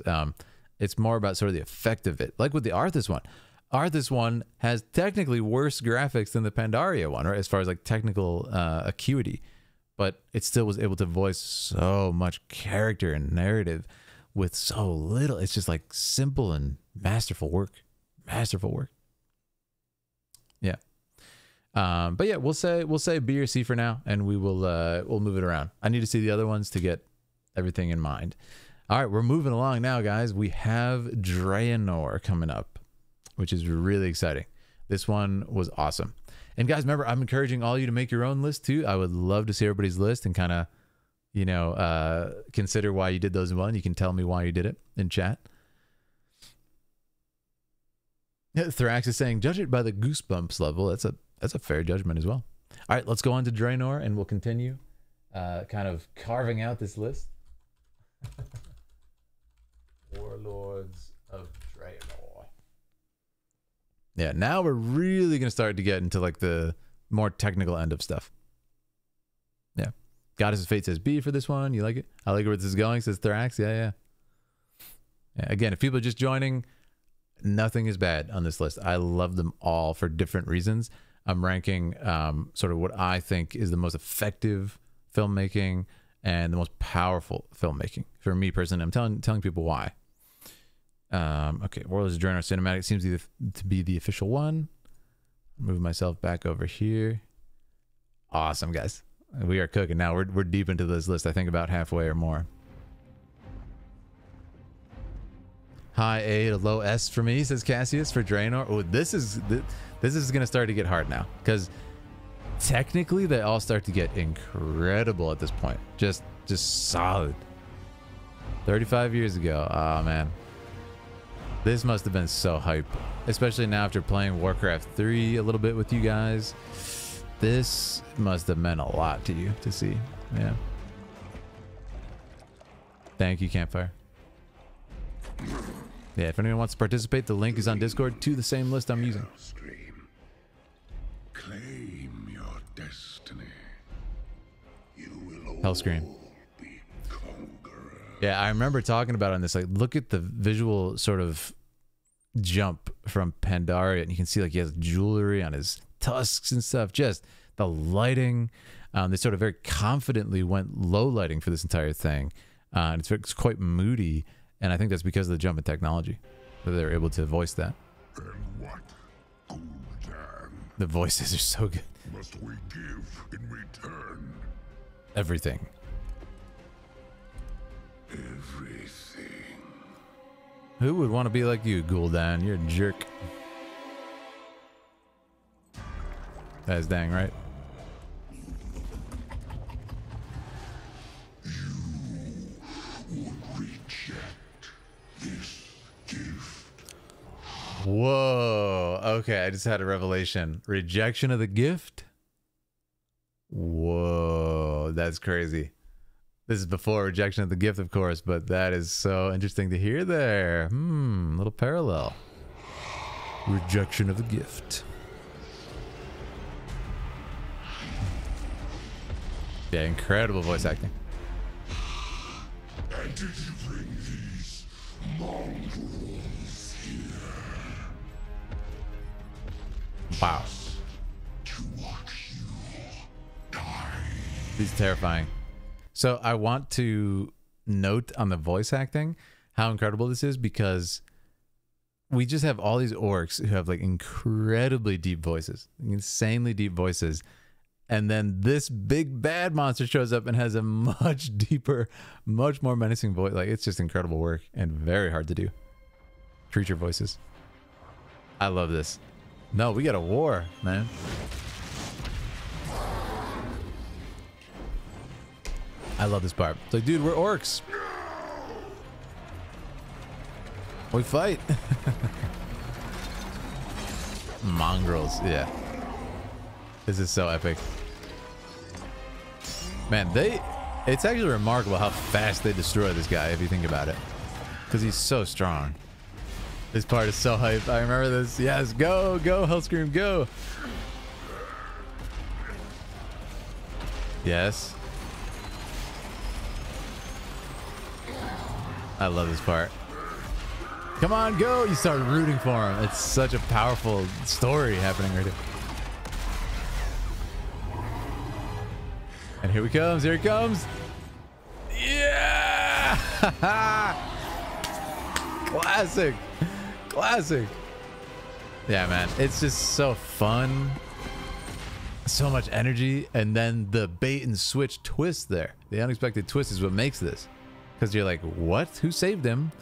It's more about sort of the effect of it, like with the Arthas one. Arthas one has technically worse graphics than the Pandaria one, right? As far as like technical acuity, but it still was able to voice so much character and narrative with so little. It's just like simple and masterful work. Masterful work. Yeah. But yeah, we'll say B or C for now, and we'll move it around. I need to see the other ones to get everything in mind. All right, we're moving along now, guys. We have Draenor coming up, which is really exciting. This one was awesome. And guys, remember, I'm encouraging all you to make your own list too. I would love to see everybody's list and kind of, you know, consider why you did those in one. You can tell me why you did it in chat. Yeah, Thrax is saying, judge it by the goosebumps level. That's a fair judgment as well. All right, let's go on to Draenor and we'll continue kind of carving out this list. Warlords of Draenor. Yeah, now we're really going to start to get into like the more technical end of stuff. Yeah. Goddess of Fate says B for this one. You like it? I like where this is going, says Thrax. Yeah. Again, if people are just joining, nothing is bad on this list. I love them all for different reasons. I'm ranking sort of what I think is the most effective filmmaking and the most powerful filmmaking. For me personally, I'm telling people why. Okay, Warlords of Draenor cinematic seems to be the official one. Move myself back over here. Awesome, guys. We are cooking now. We're deep into this list. I think about halfway or more. High A to low S for me, says Cassius for Draenor. Oh, this is gonna start to get hard now, because technically they all start to get incredible at this point. Just solid. 35 years ago. Oh man. This must have been so hype, especially now after playing Warcraft 3 a little bit with you guys. This must have meant a lot to you to see. Yeah. Thank you, Campfire. Yeah, if anyone wants to participate, the link is on Discord to the same list I'm using.
Claim your destiny. You will
Hellscream.
be conqueror.
Yeah, I remember talking about it on this. Like, look at the visual sort of jump from Pandaria, and you can see like he has jewelry on his tusks and stuff. Just the lighting. They sort of very confidently went low lighting for this entire thing. And it's quite moody, and I think that's because of the jump in technology that they're able to voice that.
And what, Gul'dan,
The voices are so good.
must we give in return?
Everything.
Everything.
Who would want to be like you, Gul'dan? You're a jerk. That is dang right.
Reject this gift.
Whoa. Okay, I just had a revelation. Rejection of the gift? Whoa, that's crazy. This is before rejection of the gift, of course, but that is so interesting to hear there. Little parallel. Rejection of the gift. Yeah, incredible voice acting.
And did you bring these mongrels here
Wow.
to watch you die?
He's terrifying. So I want to note on the voice acting how incredible this is, because we just have all these orcs who have like incredibly deep voices, insanely deep voices. And then this big bad monster shows up and has a much deeper, much more menacing voice. Like, it's just incredible work and very hard to do. Creature voices. I love this. No, we got a war, man. I love this part. It's like, dude, we're orcs. We fight. mongrels. Yeah. This is so epic. Man, it's actually remarkable how fast they destroy this guy if you think about it. Because he's so strong. This part is so hype. I remember this. Yes, go, go, Hellscream, go. Yes. I love this part. Come on, go. You start rooting for him. It's such a powerful story happening right here. And here he comes. Here he comes. Yeah. Classic. Classic. Yeah, man. It's just so fun. So much energy. And then the bait and switch twist there. The unexpected twist is what makes this. Because you're like, what? Who saved him?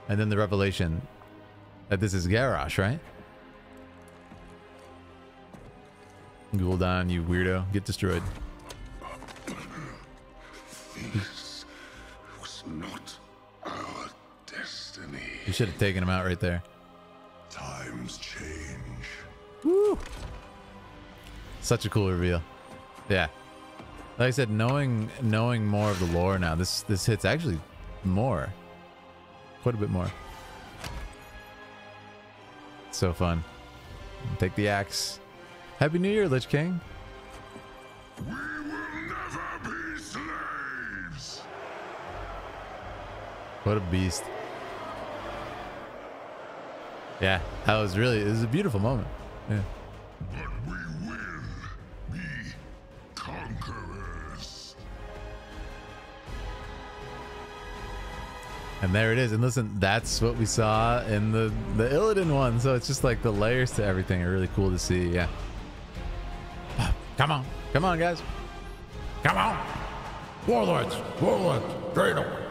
And then the revelation that this is Garrosh, right? Gul'dan, you weirdo. Get destroyed.
This was not our destiny.
You should have taken him out right there.
Times change.
Woo! Such a cool reveal. Yeah. Like I said, knowing more of the lore now, this hits actually more. Quite a bit more. So fun. Take the axe. Happy New Year, Lich King.
We will never be slaves.
What a beast. Yeah, that was really, it was a beautiful moment. Yeah.
But we will be conquerors.
And there it is. And listen, that's what we saw in the Illidan one. So it's just like the layers to everything are really cool to see. Yeah. Come on. Come on, guys. Come on. Warlords. Warlords. Draenor.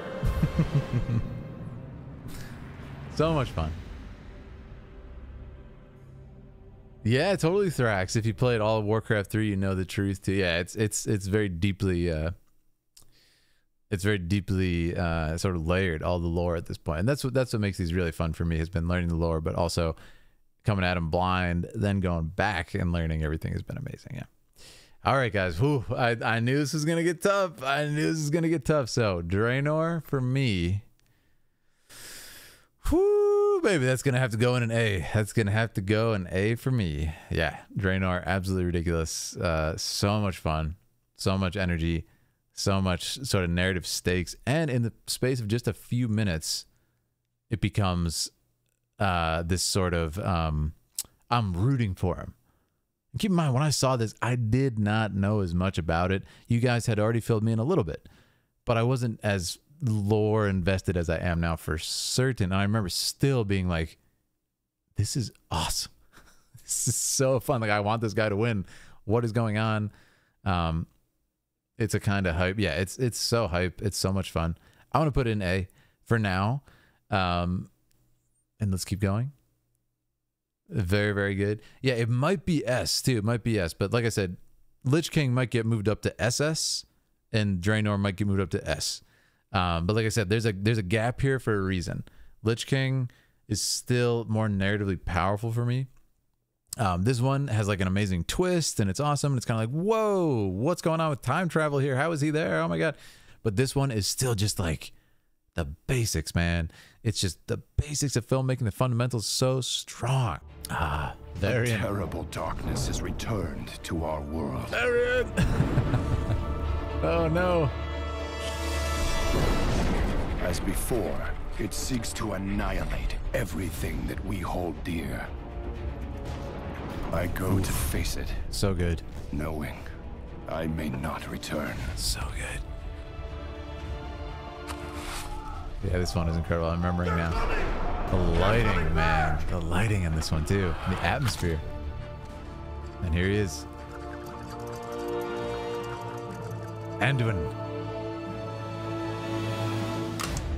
So much fun. Yeah, totally Thrax. If you played all of Warcraft 3, you know the truth too. Yeah, it's very deeply sort of layered, all the lore at this point. And that's what makes these really fun for me, has been learning the lore, but also coming at them blind, then going back and learning everything has been amazing. Yeah. All right, guys. Whew, I knew this was gonna get tough. I knew this was gonna get tough. So Draenor for me. Whoo, baby, that's gonna have to go in an A. That's gonna have to go an A for me. Yeah, Draenor, absolutely ridiculous. So much fun, so much energy, so much sort of narrative stakes, and in the space of just a few minutes, it becomes this sort of I'm rooting for him. And keep in mind, when I saw this, I did not know as much about it. You guys had already filled me in a little bit, but I wasn't as lore invested as I am now for certain. And I remember still being like, this is awesome. This is so fun. Like, I want this guy to win. What is going on? It's a kind of hype. Yeah, it's so hype. It's so much fun. I want to put in A for now. And let's keep going. Very, very good. Yeah, it might be S too. It might be S. But like I said, Lich King might get moved up to SS, and Draenor might get moved up to S. But like I said, there's a gap here for a reason. Lich King is still more narratively powerful for me. This one has like an amazing twist, and it's awesome. It's kind of like, whoa, what's going on with time travel here? How is he there? Oh my god. But this one is still just like the basics, man. It's just the basics of filmmaking. The fundamentals so strong. Varian.
Terrible darkness has returned to our world.
Varian. Oh no.
As before, it seeks to annihilate everything that we hold dear. I go to face it,
So good.
knowing I may not return.
So good. Yeah, this one is incredible. I'm remembering now. The lighting, man. The lighting in this one too. The atmosphere. And here he is. Anduin.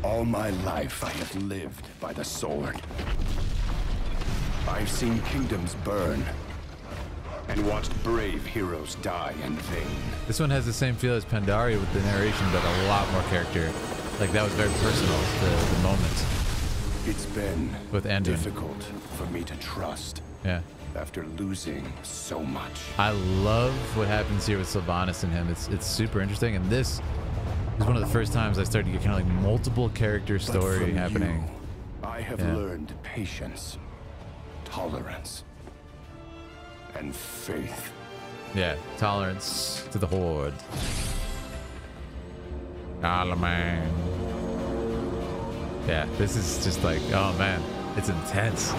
All my life I have lived by the sword. I've seen kingdoms burn and watched brave heroes die in vain.
This one has the same feel as Pandaria with the narration, but a lot more character. Like, that was very personal, the moments
It's been
with Anduin.
difficult for me to trust.
Yeah.
after losing so much.
I love what happens here with Sylvanas and him. It's super interesting, and this is one of the first times I started to get kind of like multiple character story happening.
I have learned patience, tolerance, and faith.
Yeah, tolerance to the Horde. Man. Yeah, this is just like, oh man, it's intense.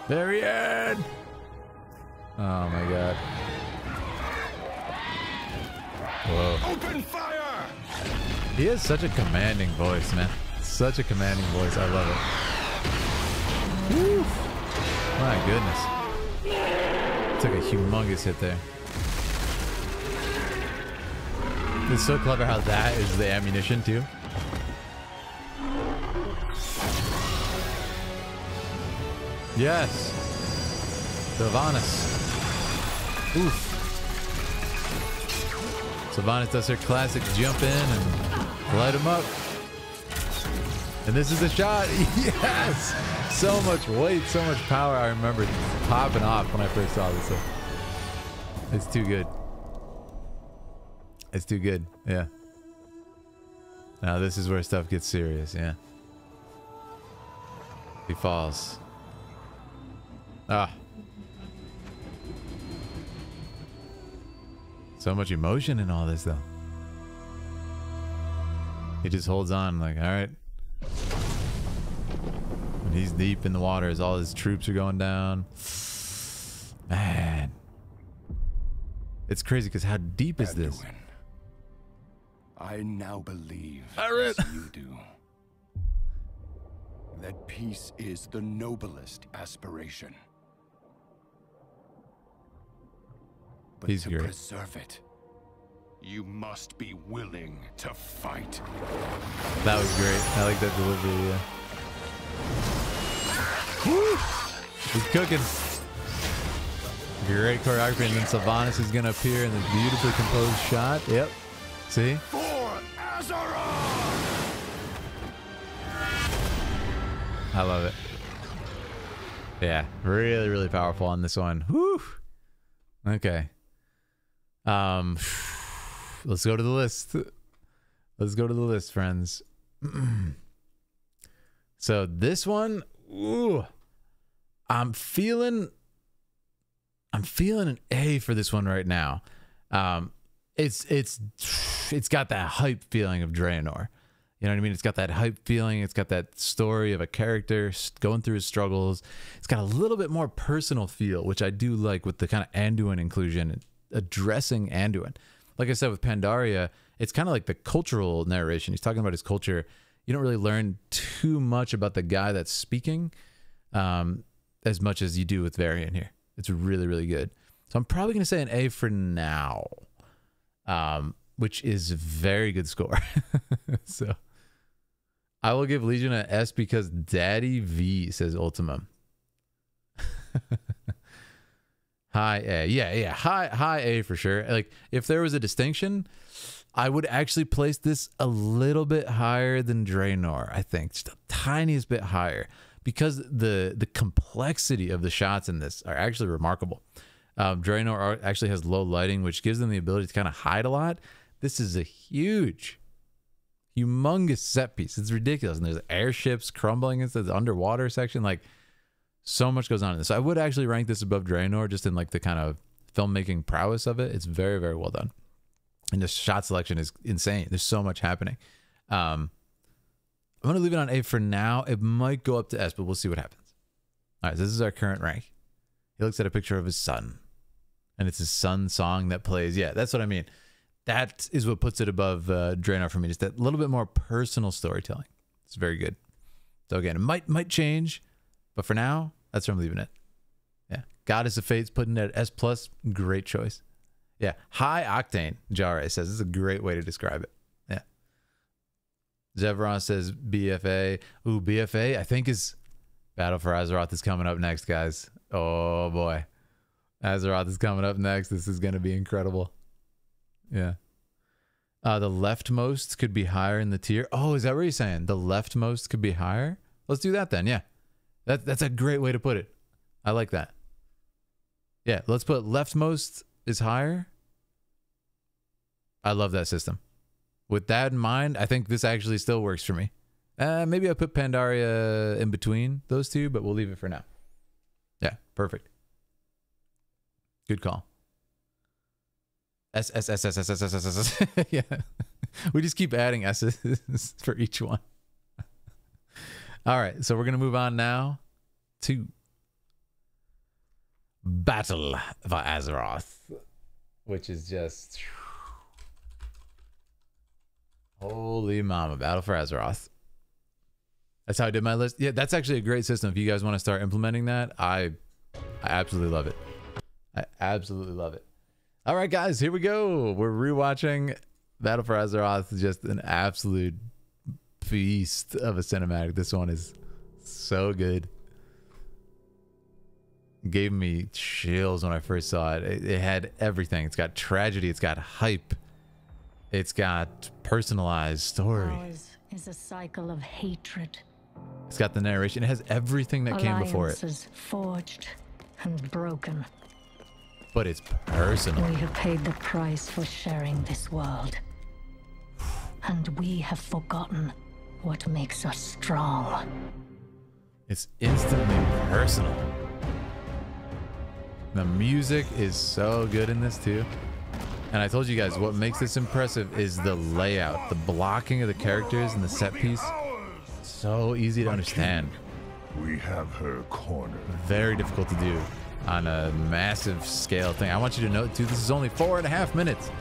Varian! Oh my god. Whoa.
Open fire!
He has such a commanding voice, man. Such a commanding voice. I love it. Woo. My goodness. Took a humongous hit there. It's so clever how that is the ammunition too. Yes. Sylvanas. Oof. Sylvanas does her classic jump in and light him up. And this is the shot. Yes. So much weight, so much power. I remember popping off when I first saw this. It's too good. It's too good. Yeah. Now this is where stuff gets serious. Yeah. He falls. Ah. So much emotion in all this, though. He just holds on like, all right. And he's deep in the water as all his troops are going down. Man. It's crazy because how deep is this?
I now believe,
Pirate.
as you do, that peace is the noblest aspiration. But
He's
to
great.
preserve it, you must be willing to fight.
That was great. I like that delivery, yeah. Woo! He's cooking. Great choreography, and then Sylvanas is going to appear in this beautifully composed shot. Yep. See?
For Azeroth!
I love it. Yeah, really, really powerful on this one. Whew. Okay. Let's go to the list. Let's go to the list, friends. So this one, ooh, I'm feeling an A for this one right now. It's got that hype feeling of Draenor. You know what I mean? It's got that hype feeling. It's got that story of a character going through his struggles. It's got a little bit more personal feel, which I do like with the kind of Anduin inclusion, addressing Anduin. Like I said with Pandaria, it's kind of like the cultural narration. He's talking about his culture. You don't really learn too much about the guy that's speaking as much as you do with Varian here. It's really, really good. So I'm probably going to say an A for now, which is a very good score. So I will give Legion an S because Daddy V says Ultimum. High A. Yeah. High A for sure. Like if there was a distinction, I would actually place this a little bit higher than Draenor, I think. Just the tiniest bit higher. Because the complexity of the shots in this are actually remarkable. Draenor actually has low lighting, which gives them the ability to kind of hide a lot. This is a huge, humongous set piece. It's ridiculous. And there's airships crumbling into the underwater section. Like, so much goes on in this. So I would actually rank this above Draenor just in like the kind of filmmaking prowess of it. It's very, very well done. And the shot selection is insane. There's so much happening. I'm going to leave it on A for now. It might go up to S, but we'll see what happens. All right, so this is our current rank. He looks at a picture of his son. And it's his son's song that plays. Yeah, that's what I mean. That is what puts it above Draenor for me. Just that little bit more personal storytelling. It's very good. So again, it might change. But for now, that's where I'm leaving it. Yeah. Goddess of Fate's putting it at S+. Great choice. Yeah. High octane, Jare says. This is a great way to describe it. Yeah. Zevron says BFA. Ooh, BFA, I think is Battle for Azeroth is coming up next, guys. Oh, boy. Azeroth is coming up next. This is going to be incredible. Yeah. The leftmost could be higher in the tier. Oh, is that what you're saying? The leftmost could be higher? Let's do that then, yeah. That's a great way to put it. I like that. Yeah, let's put leftmost is higher. I love that system. With that in mind, I think this actually still works for me. Maybe I put Pandaria in between those two, but we'll leave it for now. Yeah, perfect. Good call. S. Yeah. We just keep adding S's for each one. All right, so we're going to move on now to Battle for Azeroth, which is just... Holy mama, Battle for Azeroth. That's how I did my list. Yeah, that's actually a great system. If you guys want to start implementing that, I absolutely love it. I absolutely love it. All right, guys, here we go. We're rewatching Battle for Azeroth. Just an absolute feast of a cinematic. This one is so good. Gave me chills when I first saw it. It had everything. It's got tragedy. It's got hype. It's got personalized story.
Ours is a cycle of hatred.
It's got the narration. It has everything that came before it.
Alliances forged and broken.
But it's personal.
We have paid the price for sharing this world. And we have forgotten what makes us strong.
It's instantly personal. The music is so good in this too. And I told you guys, what makes this impressive is the layout, the blocking of the characters and the set piece. So easy to understand.
We have her cornered.
Very difficult to do on a massive scale thing. I want you to note too, this is only 4.5 minutes.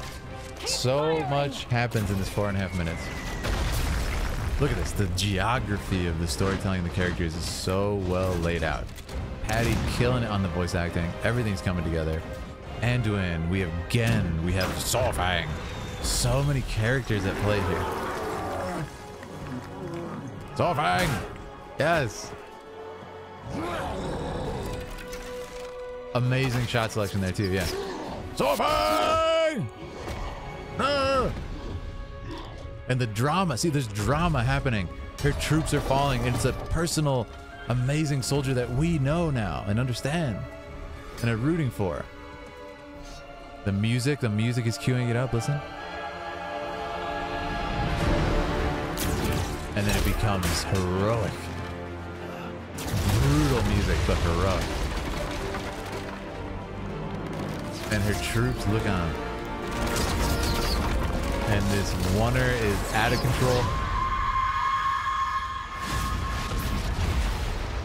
So much happens in this 4.5 minutes. Look at this. The geography of the storytelling of the characters is so well laid out. Patty killing it on the voice acting. Everything's coming together. Anduin, we have Gen, we have Sorfang. So many characters at play here. Sorfang! Yes! Amazing shot selection there too, yeah. Sorfang! Ah! And the drama, see, there's drama happening. Her troops are falling, and it's a personal, amazing soldier that we know now and understand and are rooting for. The music is queuing it up, listen. And then it becomes heroic. Brutal music, but heroic. And her troops look on. And this oner is out of control.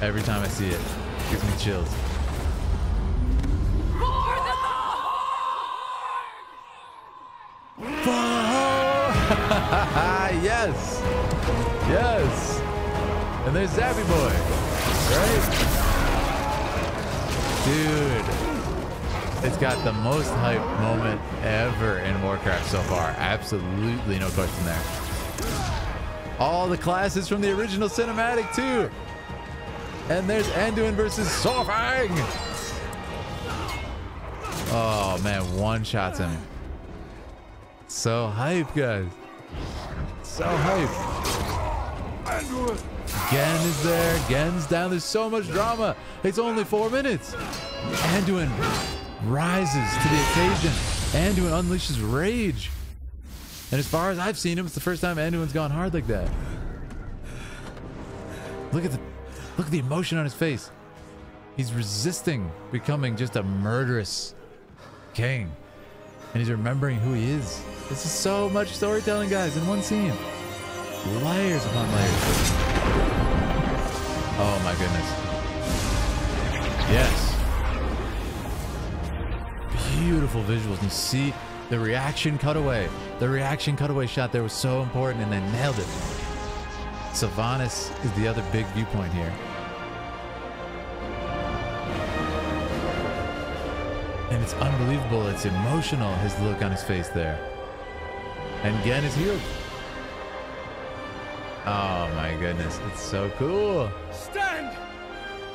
Every time I see it, it gives me chills. Yes, yes, and there's Zappy Boy, right? Dude, it's got the most hype moment ever in Warcraft so far. Absolutely no question there. All the classes from the original cinematic too. And there's Anduin versus Sorfang. Oh man, one shots him. So hype, guys. So hype. Gen is there. Gen's down. There's so much drama. It's only 4 minutes. Anduin rises to the occasion. Anduin unleashes rage. And as far as I've seen him, it's the first time Anduin's gone hard like that. Look at the emotion on his face. He's resisting becoming just a murderous king. And he's remembering who he is. This is so much storytelling, guys, in one scene. Layers upon layers. Oh my goodness. Yes. Beautiful visuals. And you see the reaction cutaway. The reaction cutaway shot there was so important, and they nailed it. Sylvanas is the other big viewpoint here. And it's unbelievable. It's emotional, his look on his face there. And Gen is healed. Oh my goodness. It's so cool.
Stand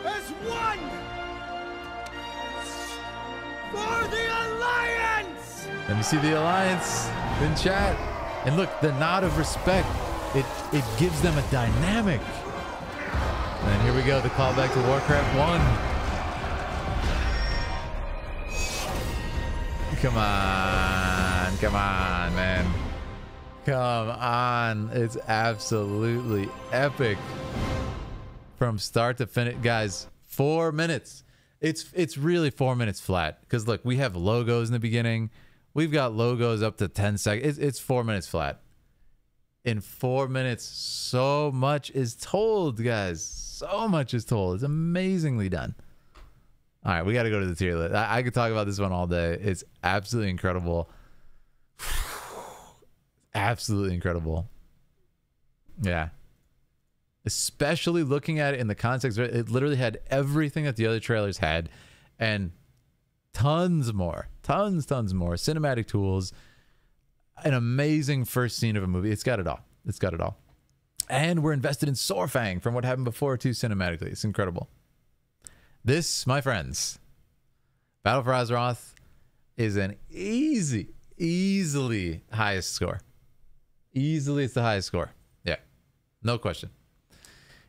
as one for the Alliance!
Let me see the Alliance in chat. And look, the nod of respect. It gives them a dynamic. And here we we go. The callback to Warcraft 1. Come on. Come on, man. Come on. It's absolutely epic. From start to finish. Guys, 4 minutes. It's really 4 minutes flat. Because look, we have logos in the beginning. We've got logos up to 10 seconds. It's 4 minutes flat. In 4 minutes, so much is told, guys. So much is told. It's amazingly done. All right, we got to go to the tier list. I could talk about this one all day. It's absolutely incredible. Absolutely incredible. Yeah. Especially looking at it in the context, it literally had everything that the other trailers had and tons more. Tons more. Cinematic tools. An amazing first scene of a movie. It's got it all. It's got it all. And we're invested in Sorfang from what happened before too cinematically. It's incredible. This, my friends, Battle for Azeroth is an easily highest score. Easily it's the highest score. Yeah. No question.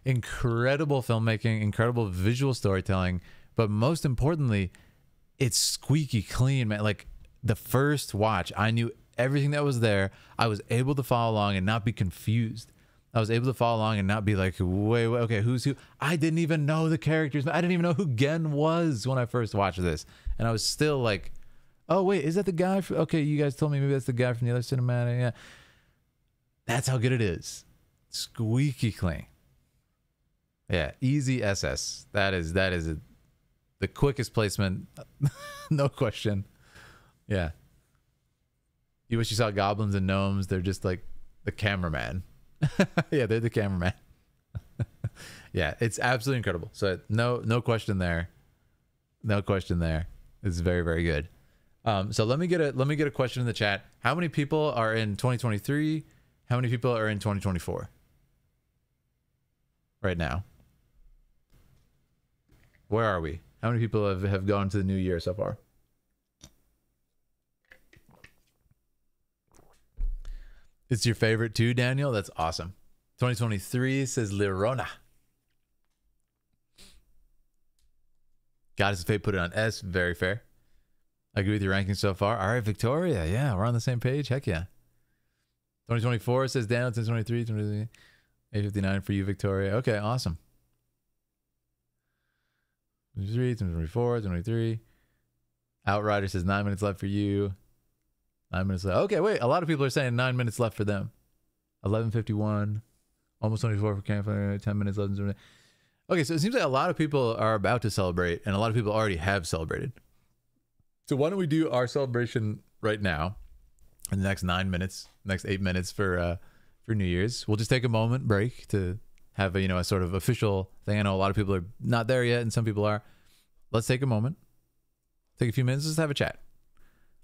Incredible filmmaking, incredible visual storytelling, but most importantly, it's squeaky clean, man. Like the first watch, I knew everything that was there. I was able to follow along and not be confused. I was able to follow along and not be like, wait, okay, who's who? I didn't even know the characters. I didn't even know who Gen was when I first watched this. And I was still like, oh, wait, is that the guy? Okay, you guys told me maybe that's the guy from the other cinematic. Yeah. That's how good it is. Squeaky clean. Yeah, easy SS. That is the quickest placement. No question. Yeah. You wish you saw goblins and gnomes. They're just like the cameraman. Yeah, they're the cameraman. Yeah, it's absolutely incredible. So no question there. No question there. It's very, very good. So let me get a question in the chat. How many people are in 2023? How many people are in 2024? Right now. Where are we? How many people have gone to the new year so far? It's your favorite too, Daniel? That's awesome. 2023 says Lirona. Goddess of Fate put it on S. Very fair. I agree with your ranking so far. All right, Victoria. Yeah, we're on the same page. Heck yeah. 2024 says Daniel. 2023. 859 for you, Victoria. Okay, awesome. 2023, 2024, 2023. Outrider says 9 minutes left for you. 9 minutes left. Okay, wait. A lot of people are saying 9 minutes left for them. 11:51. Almost 24 for Campfire. 10 minutes left. Okay, so it seems like a lot of people are about to celebrate, and a lot of people already have celebrated. So why don't we do our celebration right now in the next 9 minutes, next 8 minutes for New Year's. We'll just take a moment break to have a, a sort of official thing. I know a lot of people are not there yet, and some people are. Let's take a moment, take a few minutes, just have a chat.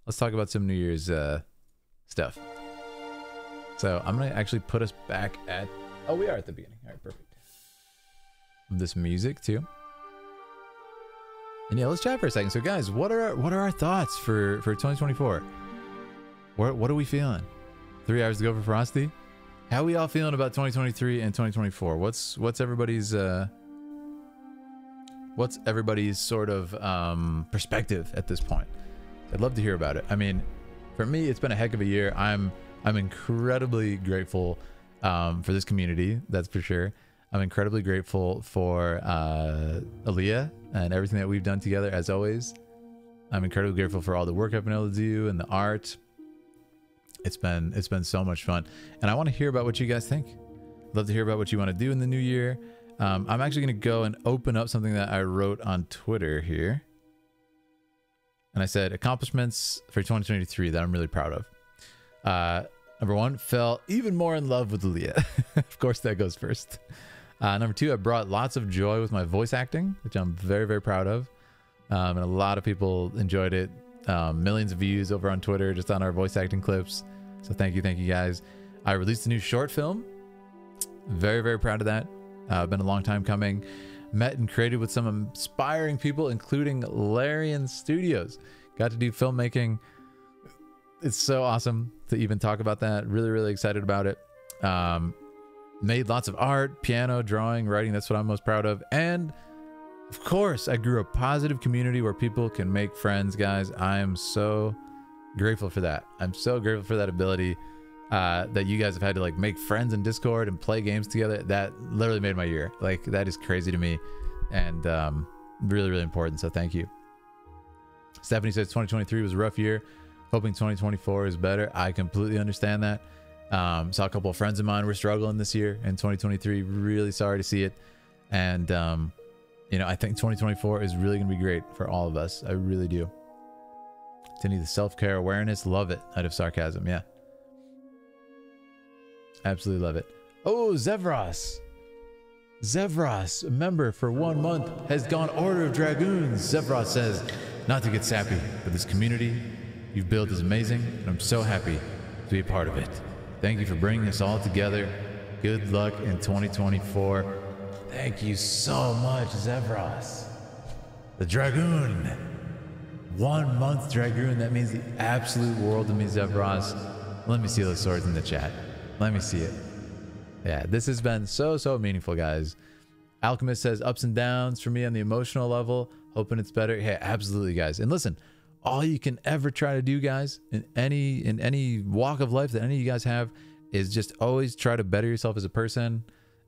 Let's talk about some New Year's stuff. So I'm gonna actually put us back at. Oh, we are at the beginning. All right, perfect. This music too. And yeah, let's chat for a second. So guys, what are our thoughts for 2024? What are we feeling? 3 hours to go for Frosty. How are we all feeling about 2023 and 2024? What's everybody's sort of perspective at this point? I'd love to hear about it. I mean, for me, it's been a heck of a year. I'm incredibly grateful for this community. That's for sure. I'm incredibly grateful for Aaliyah and everything that we've done together, as always. I'm incredibly grateful for all the work I've been able to do and the art. It's been so much fun, and I want to hear about what you guys think. Love to hear about what you want to do in the new year. I'm actually going to go and open up something that I wrote on Twitter here, and I said accomplishments for 2023 that I'm really proud of. Number 1, fell even more in love with Aaliyah. Of course, that goes first. Number 2, I brought lots of joy with my voice acting, which I'm very, very proud of. And a lot of people enjoyed it. Millions of views over on Twitter just on our voice acting clips. So thank you guys. I released a new short film. Very, very proud of that. Been a long time coming. Met and created with some inspiring people, including Larian Studios. Got to do filmmaking. It's so awesome to even talk about that. Really, really excited about it. made lots of art, piano, drawing, writing. That's what I'm most proud of. And of course, I grew a positive community where people can make friends, guys. I am so grateful for that. I'm so grateful for that ability that you guys have had to like make friends in Discord and play games together. That literally made my year. Like, that is crazy to me, and really, really important. So thank you. Stephanie says 2023 was a rough year. Hoping 2024 is better. I completely understand that. Saw a couple of friends of mine were struggling this year in 2023. Really sorry to see it. And you know, I think 2024 is really gonna be great for all of us. I really do. To need the self-care awareness, love it. Out of sarcasm, yeah. Absolutely love it. Oh, Zevros. Zevros, a member for 1 month, has gone Order of Dragoons. Zevros says, not to get sappy, but this community you've built is amazing, and I'm so happy to be a part of it. Thank you for bringing us all together. Good luck in 2024. Thank you so much, Zevros. The Dragoon. 1 month Dragoon. That means the absolute world to me, Zevros. Let me see those swords in the chat. Let me see it. Yeah, this has been so meaningful, guys. Alchemist says ups and downs for me on the emotional level. Hoping it's better. Yeah, absolutely, guys. And listen, all you can ever try to do, guys, in any walk of life that any of you guys have, is just always try to better yourself as a person,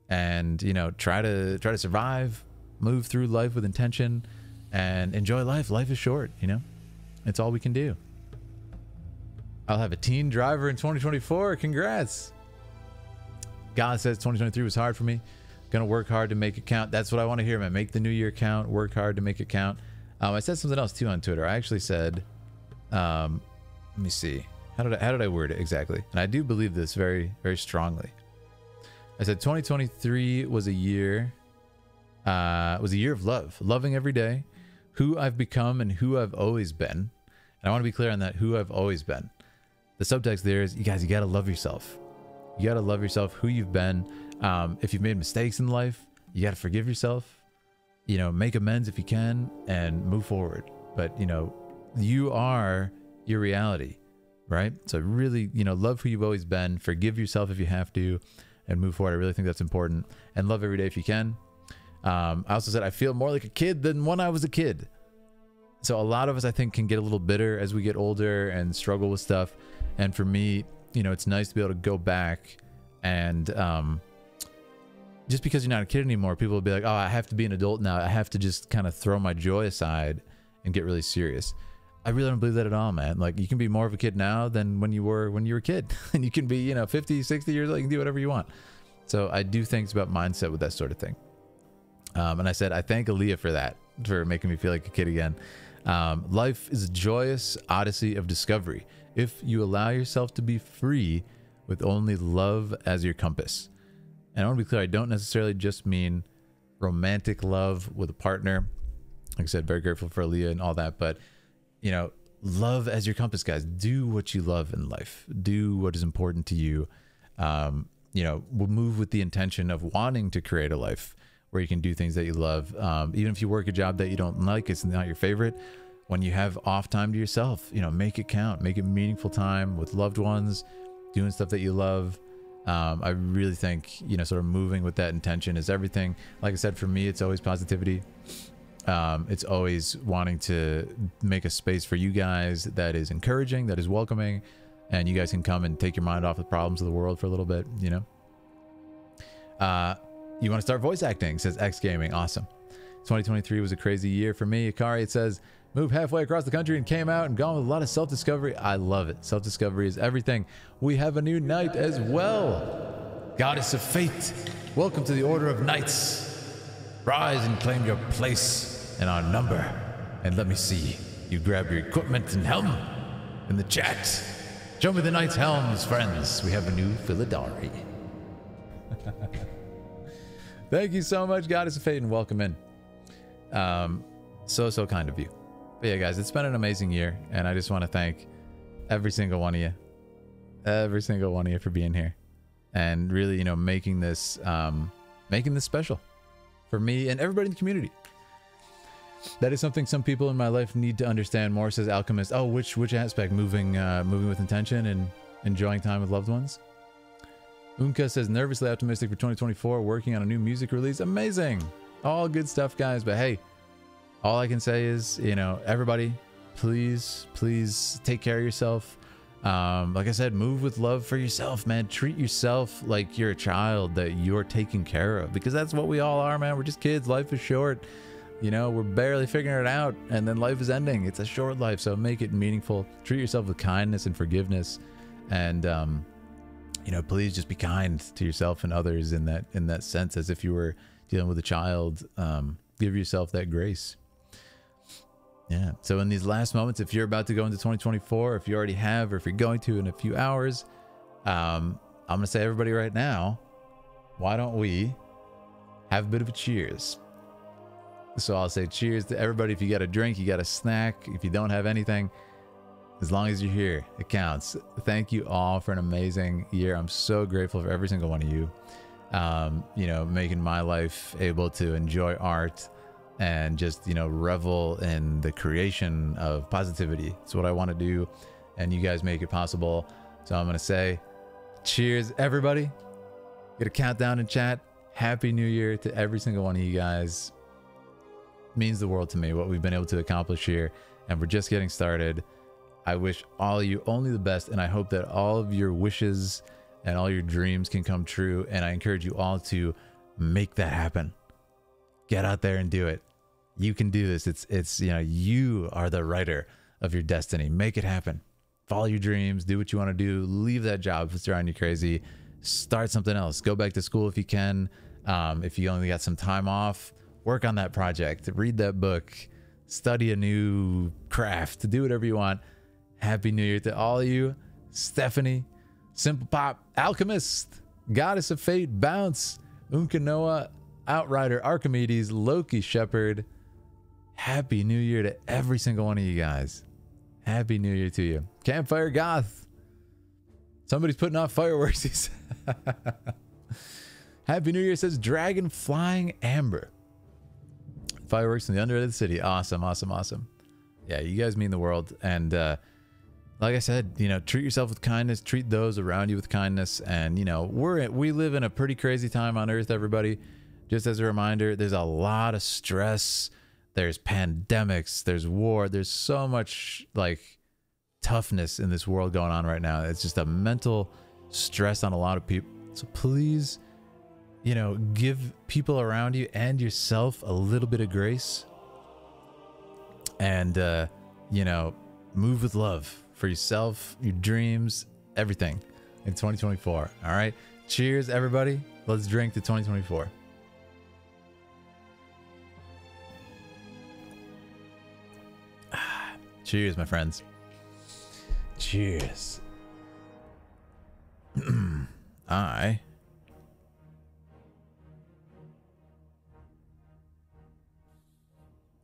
and you know, try to survive, move through life with intention, and enjoy life. Life is short, you know. It's all we can do. I'll have a teen driver in 2024. Congrats. God says 2023 was hard for me. Gonna work hard to make it count. That's what I want to hear, man. Make the new year count. Work hard to make it count. I said something else too on Twitter. I actually said, let me see. How did I word it exactly? And I do believe this very, very strongly. I said 2023 was a year of love, loving every day, who I've become and who I've always been. And I want to be clear on that, who I've always been. The subtext there is, you guys, you got to love yourself. You got to love yourself, who you've been. If you've made mistakes in life, you got to forgive yourself. You know, make amends if you can and move forward. But, you know, you are your reality, right? So really, you know, love who you've always been, forgive yourself if you have to, and move forward. I really think that's important. And love every day if you can. I also said I feel more like a kid than when I was a kid. So a lot of us, I think, can get a little bitter as we get older and struggle with stuff. And for me, you know, it's nice to be able to go back and just because you're not a kid anymore, people will be like, oh, I have to be an adult now. I have to just kind of throw my joy aside and get really serious. I really don't believe that at all, man. Like, you can be more of a kid now than when you were a kid. And you can be, you know, 50, 60 years old. You can do whatever you want. So I do think it's about mindset with that sort of thing. And I said, I thank Aaliyah for that, for making me feel like a kid again. Life is a joyous odyssey of discovery if you allow yourself to be free with only love as your compass. And I want to be clear, I don't necessarily just mean romantic love with a partner. Like I said, very grateful for Aaliyah and all that. But, you know, love as your compass, guys. Do what you love in life. Do what is important to you. You know, we'll move with the intention of wanting to create a life where you can do things that you love. Even if you work a job that you don't like, it's not your favorite. When you have off time to yourself, you know, make it count. Make it meaningful time with loved ones, doing stuff that you love. I really think, you know, sort of moving with that intention is everything. Like I said, for me, it's always positivity. It's always wanting to make a space for you guys that is encouraging, that is welcoming, and you guys can come and take your mind off the problems of the world for a little bit, you know. You want to start voice acting, says X Gaming. Awesome. 2023 was a crazy year for me. Akari, it says, moved halfway across the country and came out and gone with a lot of self-discovery. I love it. Self-discovery is everything. We have a new knight as well. Goddess of Fate, welcome to the Order of Knights. Rise and claim your place in our number. And let me see you grab your equipment and helm in the chat. Show me the knight's helms, friends. We have a new Philidari. Thank you so much, Goddess of Fate, and welcome in. So kind of you. But yeah, guys, it's been an amazing year, and I just want to thank every single one of you for being here and really, you know, making this special for me and everybody in the community. That is something some people in my life need to understand more, says Alchemist. Oh, which aspect? Moving with intention and enjoying time with loved ones. Unka says, nervously optimistic for 2024, working on a new music release. Amazing. All good stuff, guys. But hey, all I can say is, you know, everybody, please take care of yourself. Like I said, move with love for yourself, man. Treat yourself like you're a child that you're taking care of, because that's what we all are, man. We're just kids. Life is short. You know, we're barely figuring it out, and then life is ending. It's a short life, so make it meaningful. Treat yourself with kindness and forgiveness, and you know, please just be kind to yourself and others in that sense, as if you were dealing with a child. Give yourself that grace. Yeah. So in these last moments, if you're about to go into 2024, if you already have, or if you're going to in a few hours, I'm gonna say, everybody right now, why don't we have a bit of a cheers? So I'll say cheers to everybody. If you got a drink, you got a snack, if you don't have anything, as long as you're here, it counts. Thank you all for an amazing year. I'm so grateful for every single one of you. You know, making my life able to enjoy art and just, you know, revel in the creation of positivity. It's what I want to do, and you guys make it possible. So I'm going to say cheers, everybody. Get a countdown in chat. Happy New Year to every single one of you guys. Means the world to me, what we've been able to accomplish here, and we're just getting started. I wish all of you only the best, and I hope that all of your wishes and all your dreams can come true, and I encourage you all to make that happen. Get out there and do it. You can do this. It's you know, you are the writer of your destiny. Make it happen. Follow your dreams. Do what you want to do. Leave that job if it's driving you crazy. Start something else. Go back to school if you can. If you only got some time off, work on that project. Read that book. Study a new craft. Do whatever you want. Happy New Year to all of you. Stephanie, Simple Pop, Alchemist, Goddess of Fate, Bounce, Unka Noah, Outrider, Archimedes, Loki Shepherd. Happy New Year to every single one of you guys. Happy New Year to you. Campfire Goth. Somebody's putting off fireworks. He said. Happy New Year, says Dragon Flying Amber. Fireworks in the underworld of the city. Awesome, awesome, awesome. Yeah, you guys mean the world. And like I said, you know, treat yourself with kindness. Treat those around you with kindness. And, you know, we live in a pretty crazy time on Earth, everybody. Just as a reminder, there's a lot of stress. There's pandemics. There's war. There's so much, like, toughness in this world going on right now. It's just a mental stress on a lot of people. So please, you know, give people around you and yourself a little bit of grace. And, you know, move with love for yourself, your dreams, everything in 2024. All right. Cheers, everybody. Let's drink to 2024. Cheers, my friends. Cheers. I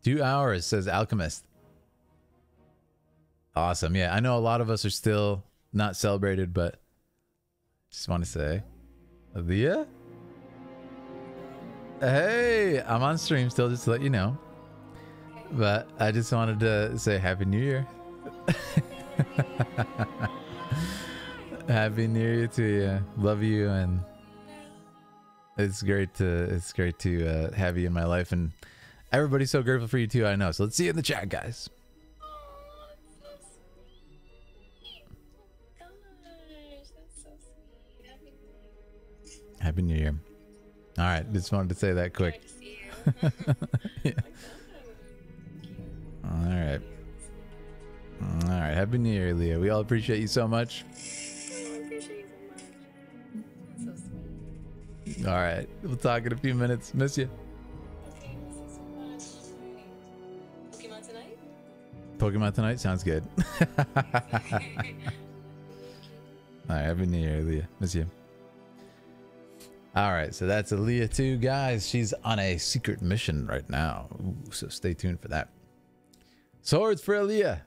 2 hours, says Alchemist. Awesome. Yeah, I know a lot of us are still not celebrated, but just want to say, Leah? Hey, I'm on stream still, just to let you know. But I just wanted to say Happy New Year. Happy New Year to you. Love you, and it's great to have you in my life, and everybody's so grateful for you too, I know. So let's see you in the chat, guys. Happy New Year. All right, just wanted to say that quick. Yeah. All right. All right. Happy New Year, Leah. We all appreciate you so much. All right. We'll talk in a few minutes. Miss you.
Pokemon tonight?
Pokemon tonight? Sounds good. All right. Happy New Year, Leah. Miss you. All right. So that's Aaliyah too, guys. She's on a secret mission right now. Ooh, so stay tuned for that. Swords for Aaliyah.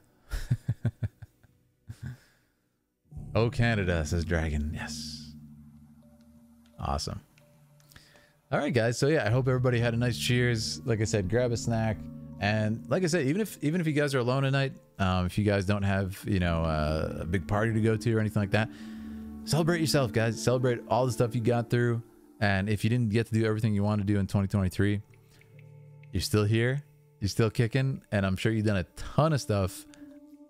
Oh, Canada, says Dragon. Yes. Awesome. All right, guys. So yeah, I hope everybody had a nice cheers. Like I said, grab a snack. And like I said, even if you guys are alone tonight, if you guys don't have, you know, a big party to go to or anything like that, celebrate yourself, guys. Celebrate all the stuff you got through. And if you didn't get to do everything you want to do in 2023, you're still here. You're still kicking. And I'm sure you've done a ton of stuff,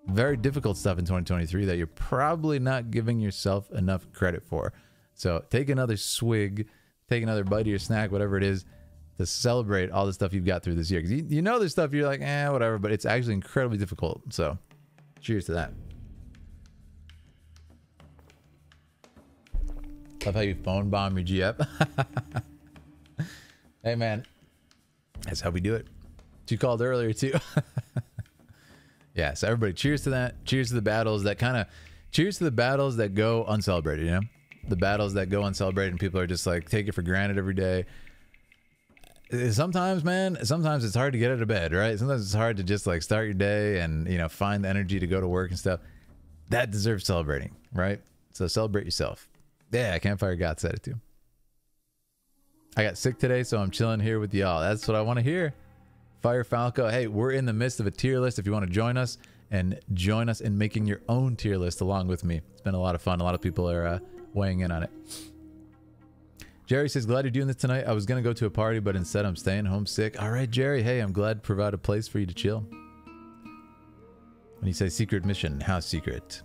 very difficult stuff in 2023 that you're probably not giving yourself enough credit for. So take another swig, take another bite of your snack, whatever it is, to celebrate all the stuff you've got through this year. Because you know there's stuff you're like, whatever, but it's actually incredibly difficult. So cheers to that. Love how you phone bomb your GF. Hey, man. That's how we do it. You called earlier, too. Yeah, so everybody, cheers to that. Cheers to the battles that cheers to the battles that go uncelebrated, you know? The battles that go uncelebrated and people are just like, take it for granted every day. Sometimes, man, sometimes it's hard to get out of bed, right? Sometimes it's hard to just like start your day and, you know, find the energy to go to work and stuff. That deserves celebrating, right? So celebrate yourself. Yeah, Campfire God said it too. I got sick today, so I'm chilling here with y'all. That's what I want to hear. Fire Falco. Hey, we're in the midst of a tier list. If you want to join us and join us in making your own tier list along with me. It's been a lot of fun. A lot of people are weighing in on it. Jerry says, glad you're doing this tonight. I was going to go to a party, but instead I'm staying home sick. All right, Jerry. Hey, I'm glad to provide a place for you to chill. When you say secret mission, how secret?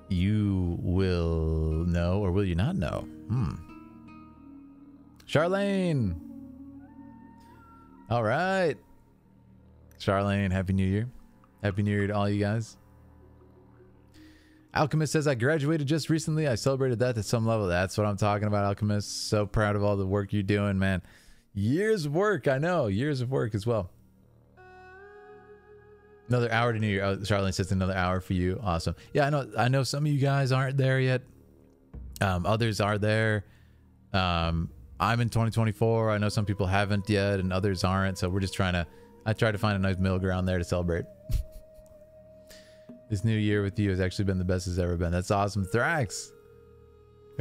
You will know, or will you not know? Charlene. All right. Charlene, Happy New Year. Happy New Year to all you guys. Alchemist says, I graduated just recently. I celebrated that to some level. That's what I'm talking about, Alchemist. So proud of all the work you're doing, man. Years of work, I know. Years of work as well. Another hour to New Year. Oh, Charlene says another hour for you. Awesome. Yeah, I know some of you guys aren't there yet. Others are there. I'm in 2024. I know some people haven't yet and others aren't. So we're just I try to find a nice middle ground there to celebrate. This new year with you has actually been the best it's ever been. That's awesome. Thrax.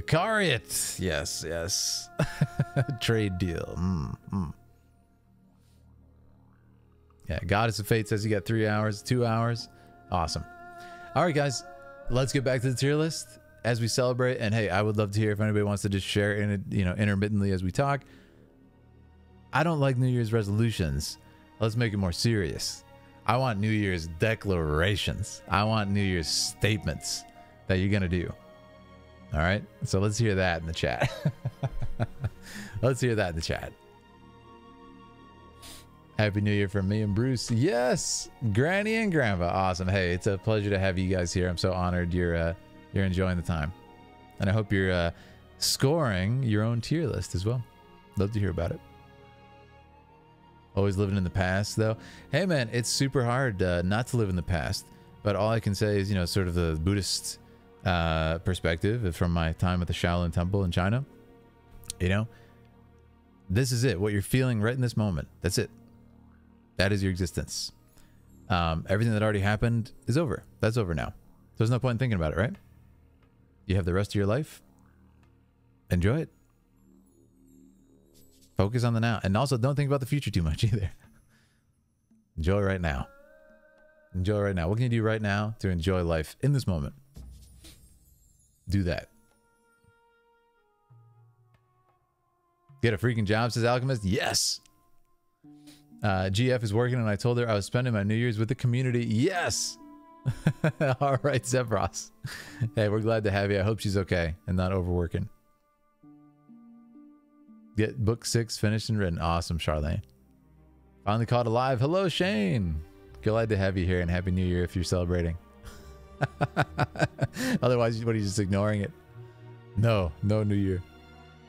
Acariat. Yes, yes. Trade deal. Yeah, Goddess of Fate says you got 3 hours, 2 hours. Awesome. All right, guys, let's get back to the tier list as we celebrate. And hey, I would love to hear if anybody wants to just share in it, you know, intermittently as we talk. I don't like New Year's resolutions. Let's make it more serious. I want New Year's declarations. I want New Year's statements that you're going to do. All right. So let's hear that in the chat. Let's hear that in the chat. Happy New Year from me and Bruce. Yes, Granny and Grandpa. Awesome. Hey, it's a pleasure to have you guys here. I'm so honored you're enjoying the time, and I hope you're scoring your own tier list as well. Love to hear about it. Always living in the past, though. Hey, man, it's super hard not to live in the past. But all I can say is, you know, sort of the Buddhist perspective from my time at the Shaolin Temple in China. You know, this is it. What you're feeling right in this moment. That's it. That is your existence. Everything that already happened is over. That's over now. There's no point in thinking about it, right? You have the rest of your life. Enjoy it. Focus on the now. And also don't think about the future too much either. Enjoy right now. Enjoy right now. What can you do right now to enjoy life in this moment? Do that. Get a freaking job, says Alchemist. Yes. GF is working and I told her I was spending my New Year's with the community. Yes. All right, Zebros. Hey, we're glad to have you. I hope she's okay and not overworking. Get book 6 finished and written. Awesome, Charlene. Finally caught alive. Hello, Shane. Glad to have you here and Happy New Year if you're celebrating. Otherwise, what are you just ignoring it? No New Year.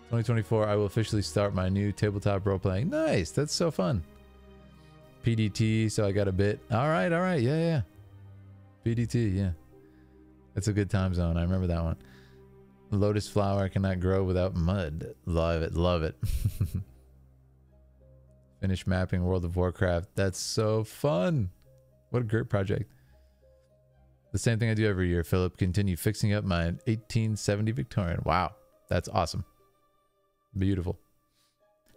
2024, I will officially start my new tabletop role playing. Nice. That's so fun. PDT, so I got a bit. All right. Yeah. PDT, yeah. That's a good time zone. I remember that one. Lotus flower cannot grow without mud. Love it. Finish mapping World of Warcraft. That's so fun. What a great project. The same thing I do every year, Philip. Continue fixing up my 1870 Victorian. Wow. That's awesome. Beautiful.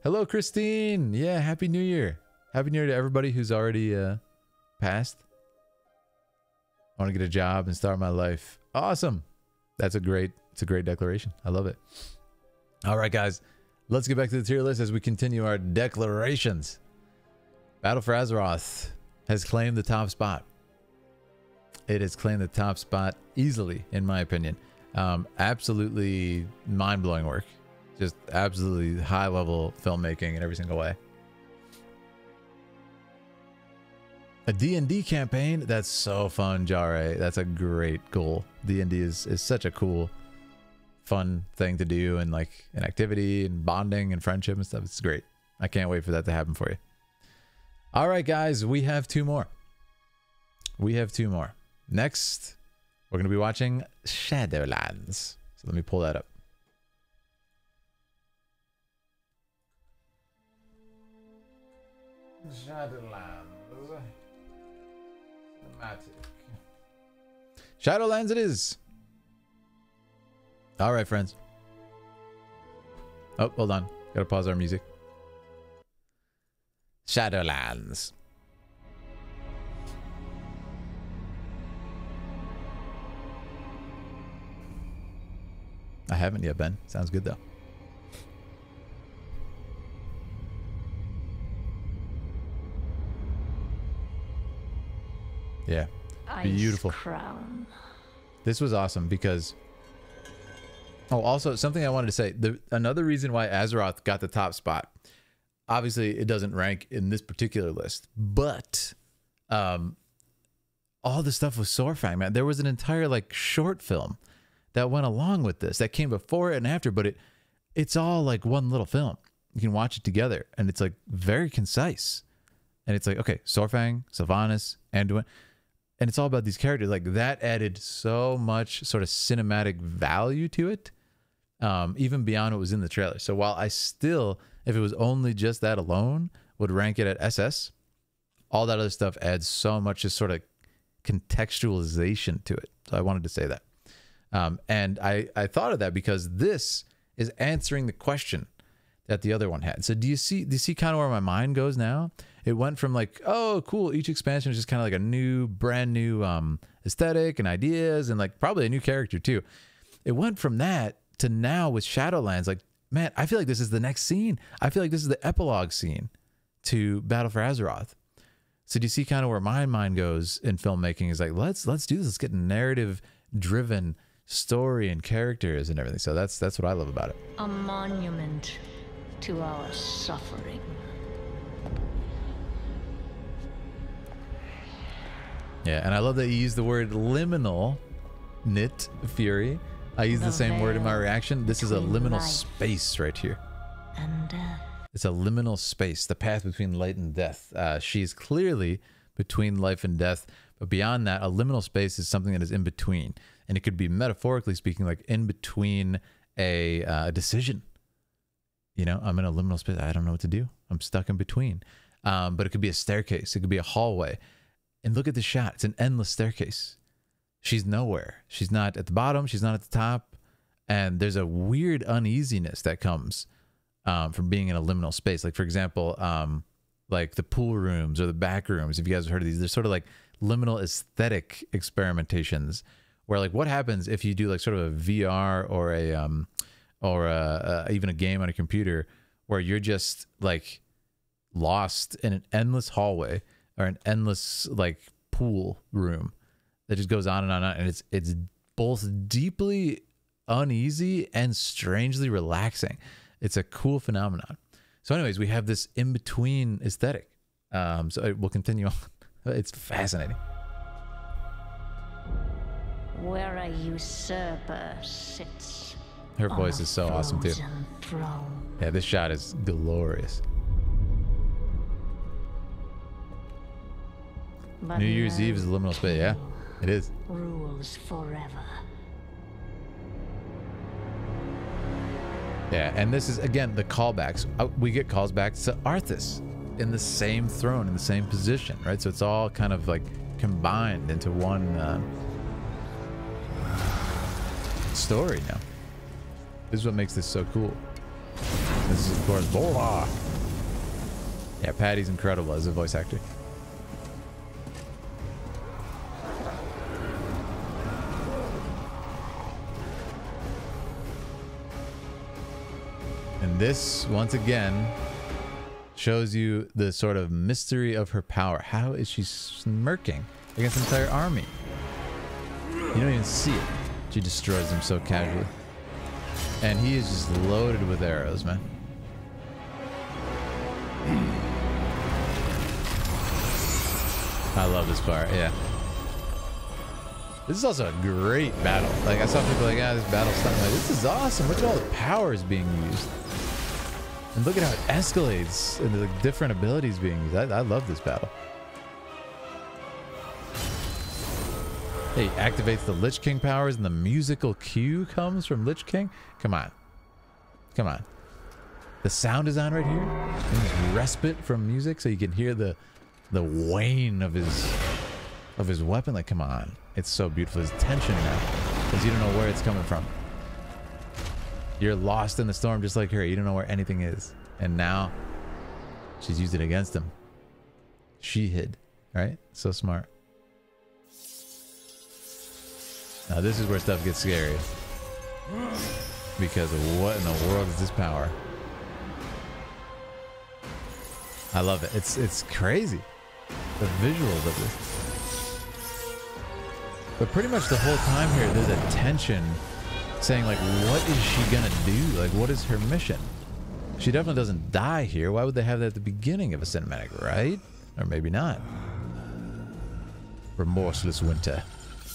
Hello, Christine. Yeah, Happy New Year. Happy New Year to everybody who's already passed. I want to get a job and start my life. Awesome. It's a great declaration. I love it. All right, guys, let's get back to the tier list as we continue our declarations. Battle for Azeroth has claimed the top spot. It has claimed the top spot easily, in my opinion. Absolutely mind-blowing work. Just absolutely high-level filmmaking in every single way. A D&D campaign? That's so fun, Jare. That's a great goal. D&D is such a cool, fun thing to do, and like an activity and bonding and friendship and stuff. It's great. I can't wait for that to happen for you. All right, guys, we have two more. Next, we're going to be watching Shadowlands. So let me pull that up. Shadowlands. Shadowlands it is. All right, friends. Oh, hold on. Gotta pause our music. Shadowlands. I haven't yet, Ben. Sounds good, though. Yeah. Beautiful.
Ice Crown.
This was awesome because... Oh, also, something I wanted to say. Another reason why Azeroth got the top spot. Obviously, it doesn't rank in this particular list. But... all the stuff with Sorfang, man. There was an entire, like, short film that went along with this. That came before it and after. But it's all, like, one little film. You can watch it together. And it's, like, very concise. And it's like, okay, Sorfang, Sylvanas, Anduin... And it's all about these characters. Like, that added so much sort of cinematic value to it, even beyond what was in the trailer. So while I still, if it was only just that alone, would rank it at SS, all that other stuff adds so much just sort of contextualization to it. So I wanted to say that. And I thought of that because this is answering the question that the other one had. So do you see kind of where my mind goes now? It went from like, oh, cool, each expansion is just kind of like a brand new aesthetic and ideas and like probably a new character too. It went from that to now with Shadowlands, like, man, I feel like this is the next scene. I feel like this is the epilogue scene to Battle for Azeroth. So do you see kind of where my mind goes in filmmaking is like, let's do this. Let's get narrative-driven story and characters and everything. So that's what I love about it.
A monument to our suffering.
Yeah, and I love that you use the word liminal, Knit Fury. I use the same word in my reaction. This is a liminal space right here.
And death.
It's a liminal space, the path between light and death. She's clearly between life and death, but beyond that, a liminal space is something that is in between. And it could be, metaphorically speaking, like in between a decision. You know, I'm in a liminal space. I don't know what to do. I'm stuck in between. But it could be a staircase. It could be a hallway. And look at the shot. It's an endless staircase. She's nowhere. She's not at the bottom. She's not at the top. And there's a weird uneasiness that comes from being in a liminal space. Like, for example, like the pool rooms or the back rooms. If you guys have heard of these, they're sort of like liminal aesthetic experimentations where, like, what happens if you do like sort of a VR or even a game on a computer where you're just like lost in an endless hallway or an endless like pool room that just goes on and on and it's both deeply uneasy and strangely relaxing. It's a cool phenomenon. So anyways, we have this in-between aesthetic. So we'll continue on. It's fascinating.
Where a usurper sits.
Her voice is so awesome too.
Throne.
Yeah, this shot is glorious.
But
New Year's Eve is a liminal space. Yeah, it is.
Rules forever.
Yeah, and this is, again, the callbacks. We get calls back to Arthas in the same throne, in the same position, right? So it's all kind of like combined into one story now. This is what makes this so cool. This is, of course, Bola. Yeah, Patty's incredible as a voice actor. And this, once again, shows you the sort of mystery of her power. How is she smirking against an entire army? You don't even see it. She destroys them so casually. And he is just loaded with arrows, man. I love this part, yeah. This is also a great battle. Like, I saw people like, ah, this battle's something like, this is awesome. Look at all the powers being used. And look at how it escalates and the different abilities being used. I love this battle. Hey, activates the Lich King powers and the musical cue comes from Lich King. Come on. Come on. The sound design right here. And this respite from music so you can hear the wane of his weapon. Like, come on. It's so beautiful. There's tension now because you don't know where it's coming from. You're lost in the storm just like her. You don't know where anything is. And now she's used it against him. She hid, right? So smart. Now this is where stuff gets scary. Because of what in the world is this power? I love it. It's crazy. The visuals of this. But pretty much the whole time here, there's a tension saying, like, what is she gonna do? Like, what is her mission? She definitely doesn't die here. Why would they have that at the beginning of a cinematic, right? Or maybe not. Remorseless Winter.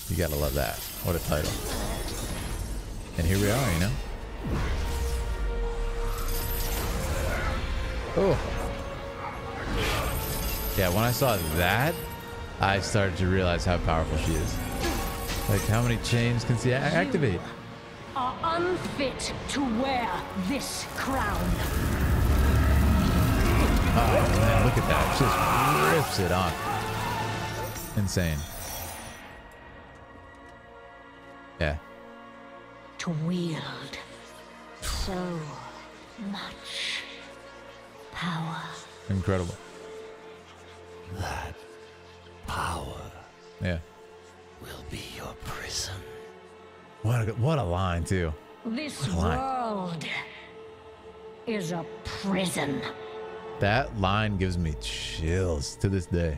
You gotta love that. What a title. And here we are, you know? Oh. Yeah, when I saw that, I started to realize how powerful she is. Like, how many chains can she activate?
Are unfit to wear this crown.
Oh man, look at that. She just rips it off. Insane. Yeah.
To wield so much power.
Incredible.
That power
Yeah.
will be your prison.
What a line, too.
This
line.
world is a prison.
That line gives me chills to this day.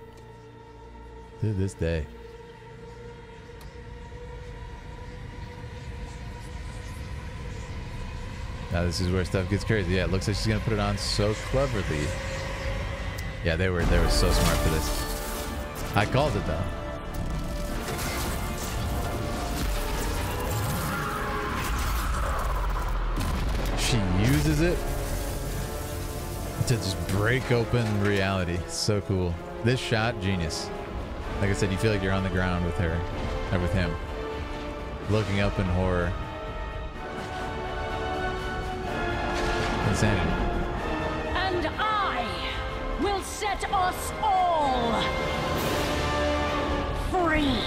To this day. Now this is where stuff gets crazy. Yeah, it looks like she's gonna put it on so cleverly. Yeah, they were so smart for this. I called it though. She uses it to just break open reality. So cool. This shot, genius. Like I said, you feel like you're on the ground with her, or with him, looking up in horror. Insanity.
And I will set us all free.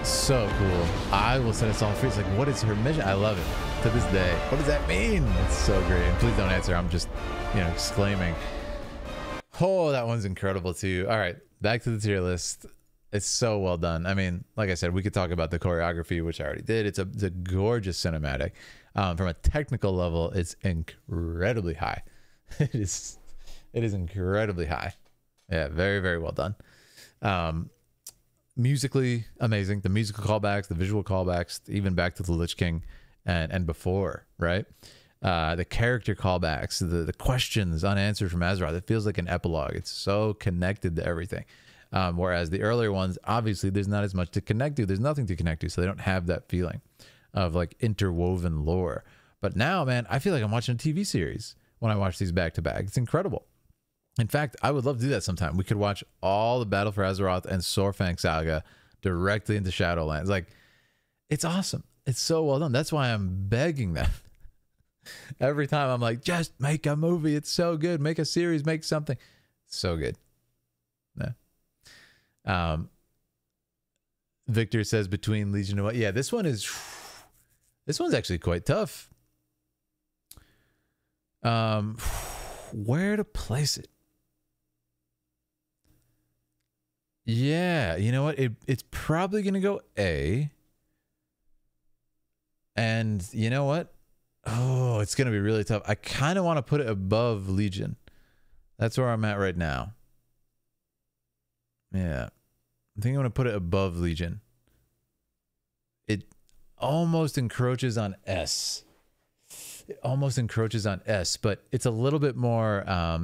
So cool. I will set us all free. It's like, what is her mission? I love it to this day. What does that mean? It's so great. And please don't answer. I'm just, you know, exclaiming. Oh, that one's incredible too. All right, back to the tier list. It's so well done. I mean, like I said, we could talk about the choreography, which I already did. It's a gorgeous cinematic. From a technical level, it's incredibly high. It is incredibly high. Yeah, very, very well done. Musically amazing. The musical callbacks, the visual callbacks, even back to the Lich King and before, right? The character callbacks, the questions unanswered from Azeroth. It feels like an epilogue. It's so connected to everything. Whereas the earlier ones, obviously, there's not as much to connect to. There's nothing to connect to, so they don't have that feeling of like interwoven lore. But now, man, I feel like I'm watching a TV series when I watch these back to back. It's incredible. In fact, I would love to do that sometime. We could watch all the Battle for Azeroth and Sorfang Saga directly into Shadowlands. Like, it's awesome. It's so well done. That's why I'm begging them. Every time I'm like, just make a movie. It's so good. Make a series. Make something. So good. Yeah. Victor says between Legion of... Yeah, this one's actually quite tough. Where to place it? Yeah, you know what? It's probably going to go A. And you know what? Oh, it's going to be really tough. I kind of want to put it above Legion. That's where I'm at right now. Yeah. I think I'm going to put it above Legion. It almost encroaches on S. It almost encroaches on S, but it's a little bit more,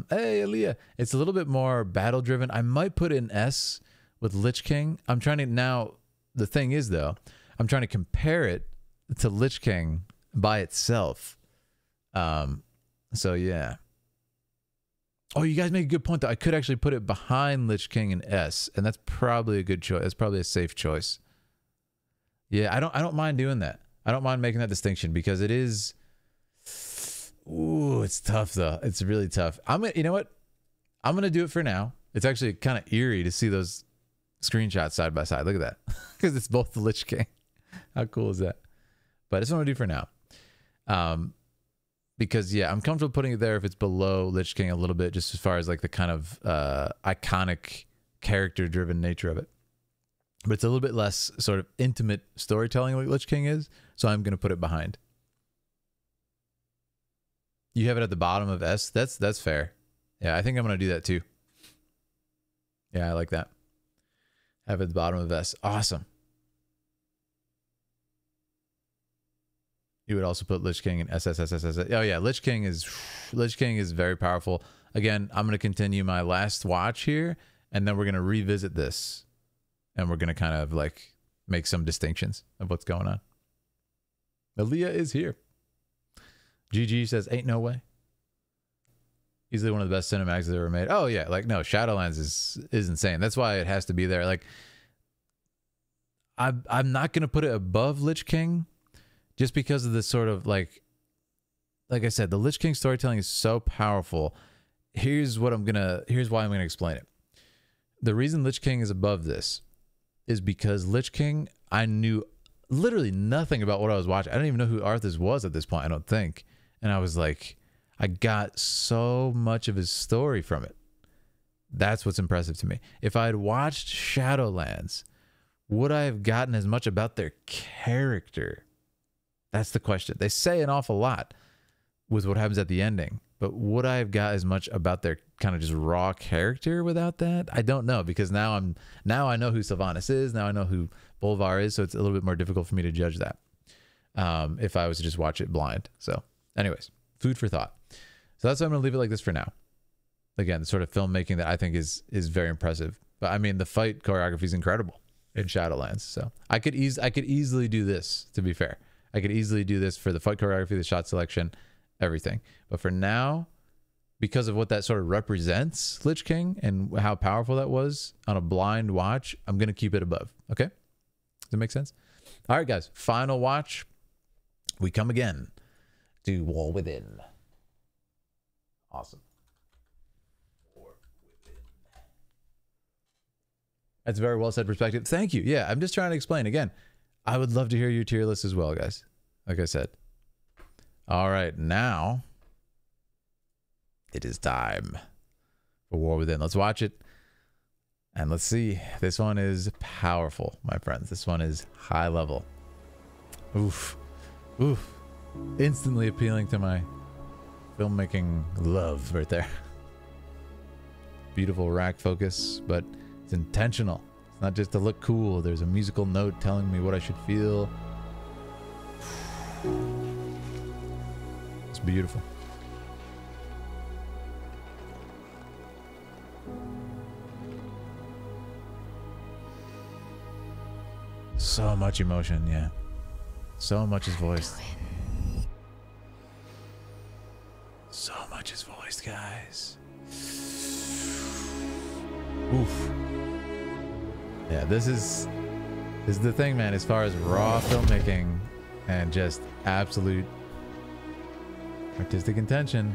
hey, Aaliyah, it's a little bit more battle driven. I might put in S with Lich King. I'm trying to, now, the thing is though, I'm trying to compare it to Lich King by itself. So yeah. Oh, you guys make a good point though. I could actually put it behind Lich King and S, and that's probably a good choice. That's probably a safe choice. Yeah, I don't mind doing that. I don't mind making that distinction because it is. Ooh, it's tough though. It's really tough. You know what? I'm gonna do it for now. It's actually kind of eerie to see those screenshots side by side. Look at that, because it's both the Lich King. How cool is that? But it's what I'm gonna do for now. Because yeah, I'm comfortable putting it there if it's below Lich King a little bit, just as far as like the kind of iconic character-driven nature of it. But it's a little bit less sort of intimate storytelling like Lich King is, so I'm gonna put it behind. You have it at the bottom of S. That's fair. Yeah, I think I'm gonna do that too. Yeah, I like that. Have it at the bottom of S. Awesome. You would also put Lich King in SSSSS. Oh yeah, Lich King is very powerful. Again, I'm gonna continue my last watch here, and then we're gonna revisit this, and we're gonna kind of like make some distinctions of what's going on. Aaliyah is here. GG says, ain't no way. Easily one of the best cinematics they've ever made. Oh yeah, like no, Shadowlands is insane. That's why it has to be there. Like, I'm not gonna put it above Lich King, just because of this sort of like I said, the Lich King storytelling is so powerful. Here's why I'm gonna explain it. The reason Lich King is above this is because Lich King, I knew literally nothing about what I was watching. I didn't even know who Arthas was at this point, I don't think. And I was like, I got so much of his story from it. That's what's impressive to me. If I had watched Shadowlands, would I have gotten as much about their character? That's the question. They say an awful lot with what happens at the ending, but would I have got as much about their kind of just raw character without that? I don't know, because now I know who Sylvanas is. Now I know who Bolvar is, so it's a little bit more difficult for me to judge that if I was to just watch it blind. So anyways, food for thought. So that's why I'm going to leave it like this for now. Again, the sort of filmmaking that I think is very impressive. But I mean, the fight choreography is incredible in Shadowlands. So I could easily do this, to be fair. I could easily do this for the fight choreography, the shot selection, everything. But for now, because of what that sort of represents, Lich King, and how powerful that was on a blind watch, I'm going to keep it above. Okay? Does that make sense? All right, guys. Final watch. We come again to War Within. Awesome. War Within. That's a very well said perspective. Thank you. Yeah, I'm just trying to explain. Again, I would love to hear your tier list as well, guys. Like I said. All right, now it is time for War Within. Let's watch it. And let's see. This one is powerful, my friends. This one is high level. Oof. Oof. Instantly appealing to my filmmaking love right there. Beautiful rack focus, but it's intentional. It's not just to look cool. There's a musical note telling me what I should feel. It's beautiful. So much emotion, yeah. So much is voiced. So much is voiced, guys. Oof. Yeah, this is the thing, man, as far as raw filmmaking and just absolute artistic intention.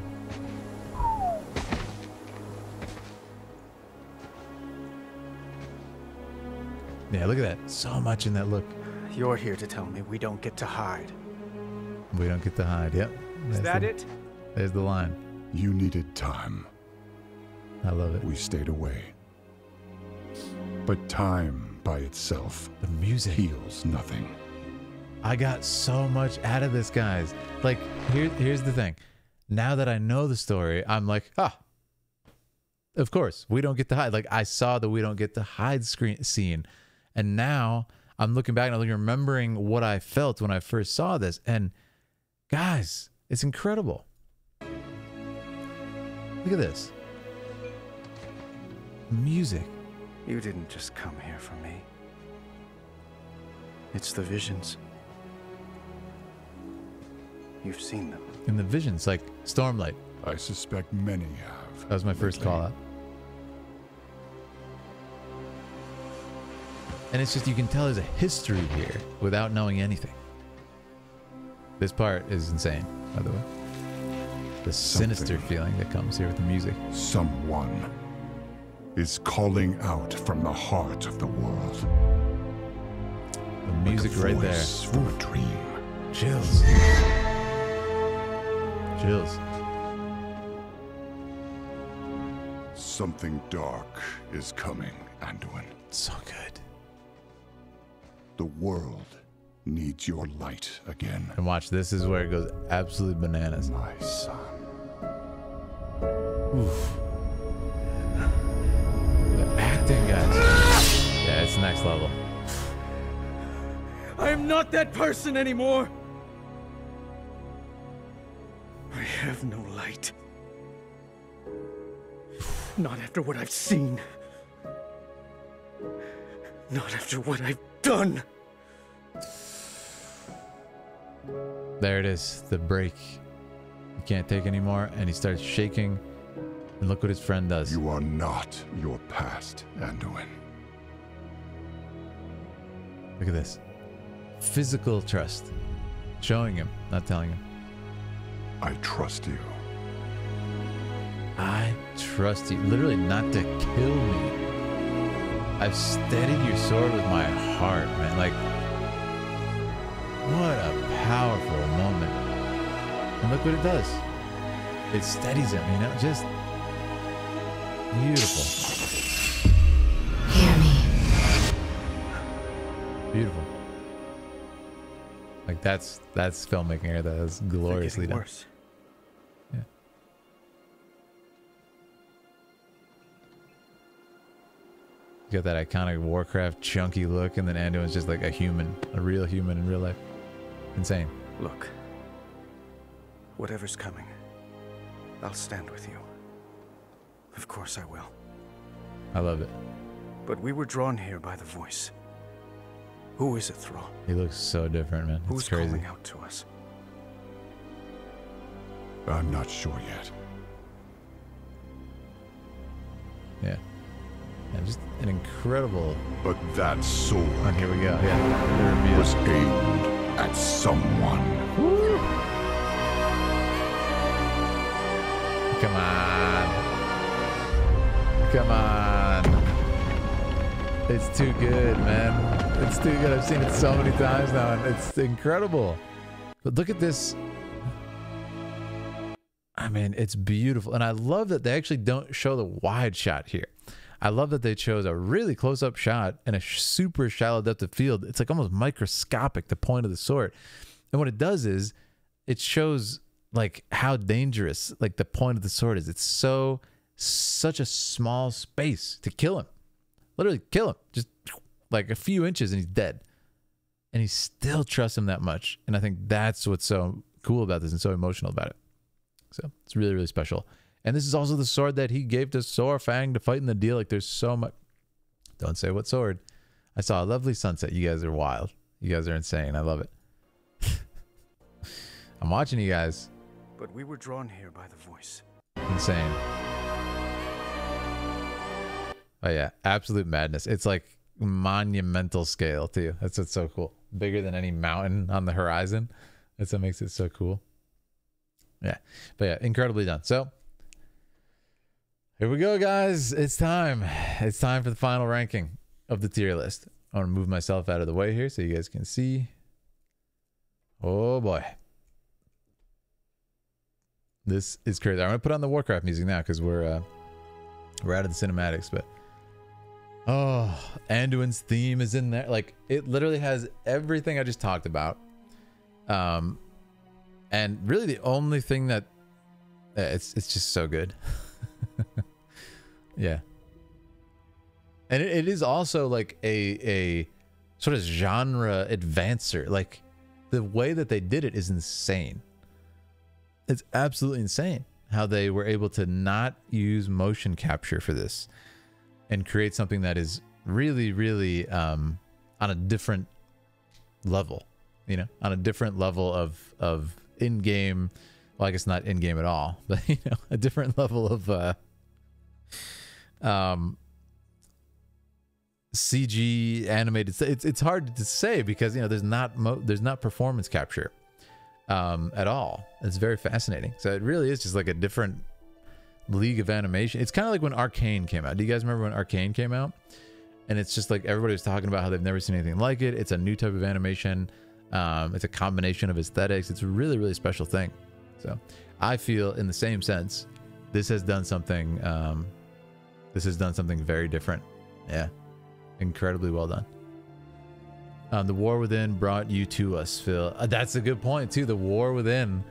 Yeah, look at that. So much in that look.
You're here to tell me we don't get to hide.
We don't get to hide. Yep.
Is that it?
There's the line.
You needed time.
I love it.
We stayed away. But time by itself
The music
heals nothing.
I got so much out of this, guys. Like, here's the thing. Now that I know the story, I'm like, of course, we don't get to hide. Like, I saw the we don't get to hide scene. And now I'm looking back and I'm remembering what I felt when I first saw this. And guys, it's incredible. Look at this. Music.
You didn't just come here for me. It's the visions. You've seen them.
In the visions, like Stormlight.
I suspect many have.
That was my first call out. And it's just, you can tell there's a history here without knowing anything. This part is insane, by the way. The sinister feeling that comes here with the music.
Someone is calling out from the heart of the world.
The music
like a
right there.
voice from a dream.
Chills. Chills.
Something dark is coming, Anduin.
So good.
The world needs your light again.
And watch, this is where it goes absolutely bananas.
My son.
Oof. The acting, guys. Yeah, it's next level.
I am not that person anymore. I have no light. Not after what I've seen. Not after what I've done.
There it is, the break. He can't take anymore, and he starts shaking. And look what his friend does.
You are not your past, Anduin.
Look at this. Physical trust. Showing him, not telling him.
I trust you.
I trust you. Literally not to kill me. I've steadied your sword with my heart, man. Like, what a powerful moment. And look what it does. It steadies him, you know? Just beautiful.
Hear me.
Beautiful. Like, that's filmmaking here. That is gloriously done.
Worse.
Yeah. You got that iconic Warcraft chunky look, and then Anduin's just like a human, a real human in real life. Insane.
Look. Whatever's coming, I'll stand with you. Of course I will.
I love it.
But we were drawn here by the voice. Who is it, Thrall?
He looks so different, man. It's
Who's
crazy.
calling out to us?
I'm not sure yet.
Yeah. And just an incredible.
But that sword
Oh, here we go. Yeah.
was aimed at someone.
Come on. Come on. It's too good, man. It's too good. I've seen it so many times now, and it's incredible. But look at this. I mean, it's beautiful. And I love that they actually don't show the wide shot here. I love that they chose a really close-up shot and a super shallow depth of field. It's like almost microscopic, the point of the sword. And what it does is it shows like how dangerous like the point of the sword is. It's such a small space to kill him. Literally kill him. Just like a few inches and he's dead. And he still trusts him that much. And I think that's what's so cool about this and so emotional about it. So it's really, really special. And this is also the sword that he gave to Sorfang to fight in the deal. Like, there's so much. Don't say what sword. I saw a lovely sunset. You guys are wild. You guys are insane. I love it. I'm watching you guys.
But we were drawn here by the voice.
Insane. Oh, yeah. Absolute madness. It's like monumental scale, too. That's what's so cool. Bigger than any mountain on the horizon. That's what makes it so cool. Yeah. But yeah, incredibly done. So here we go, guys. It's time. It's time for the final ranking of the tier list. I want to move myself out of the way here so you guys can see. Oh, boy. This is crazy. I'm going to put on the Warcraft music now because we're out of the cinematics. But, oh, Anduin's theme is in there. Like, it literally has everything I just talked about And really the only thing that it's just so good. Yeah. And it is also like a sort of genre advancer. Like the way that they did it is insane. It's absolutely insane how they were able to not use motion capture for this and create something that is really, really on a different level, you know, on a different level of in-game. Well, I guess not in-game at all, but you know, a different level of CG animated. It's hard to say because, you know, there's not performance capture at all. It's very fascinating. So it really is just like a different league of animation. It's kind of like when Arcane came out. Do you guys remember when Arcane came out? And it's just like everybody was talking about how they've never seen anything like it. It's a new type of animation. It's a combination of aesthetics. It's a really, really special thing. So I feel in the same sense, this has done something. This has done something very different. Yeah, incredibly well done. The War Within brought you to us, Phil. That's a good point too. The War Within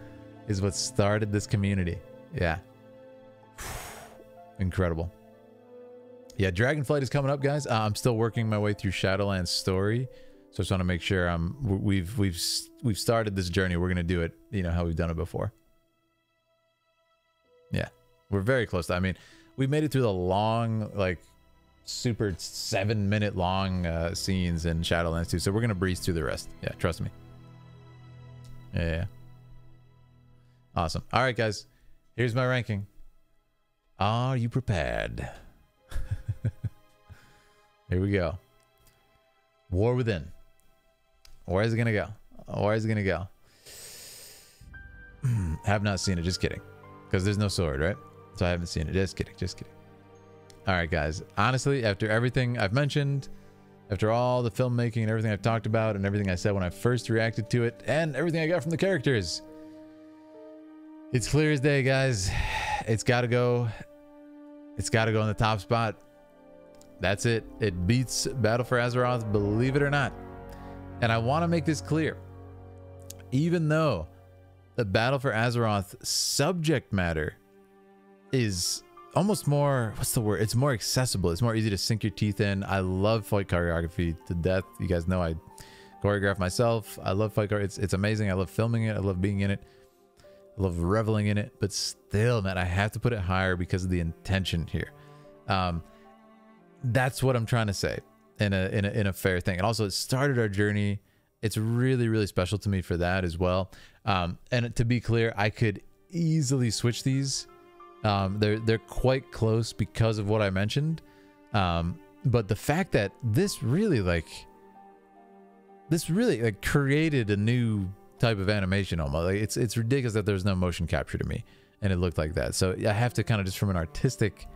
is what started this community. Yeah, incredible. Yeah, Dragonflight is coming up, guys. I'm still working my way through Shadowlands story, so I just want to make sure we've started this journey. We're gonna do it, you know, how we've done it before. Yeah, we're very close to. I mean, we made it through the long, like, super 7-minute long scenes in Shadowlands 2, so we're gonna breeze through the rest. Yeah, trust me. Yeah. Awesome. All right, guys. Here's my ranking. Are you prepared? Here we go. War Within. Where is it gonna go? Where is it gonna go? Have not seen it. Just kidding. Because there's no sword, right? So I haven't seen it. Just kidding. Just kidding. All right, guys. Honestly, after everything I've mentioned, after all the filmmaking and everything I've talked about and everything I said when I first reacted to it and everything I got from the characters, it's clear as day, guys. It's got to go. It's got to go in the top spot. That's it. It beats Battle for Azeroth, believe it or not. And I want to make this clear. Even though the Battle for Azeroth subject matter is almost more, what's the word? It's more accessible. It's more easy to sink your teeth in. I love fight choreography to death. You guys know I choreograph myself. I love fight choreography. It's amazing. I love filming it. I love being in it. I love reveling in it. But still, man, I have to put it higher because of the intention here. That's what I'm trying to say in a fair thing. And also, it started our journey. It's really, really special to me for that as well. And to be clear, I could easily switch these. They're quite close because of what I mentioned. But the fact that this really created a new type of animation almost. Like it's ridiculous that there's no motion capture to me and it looked like that. So I have to kind of just from an artistic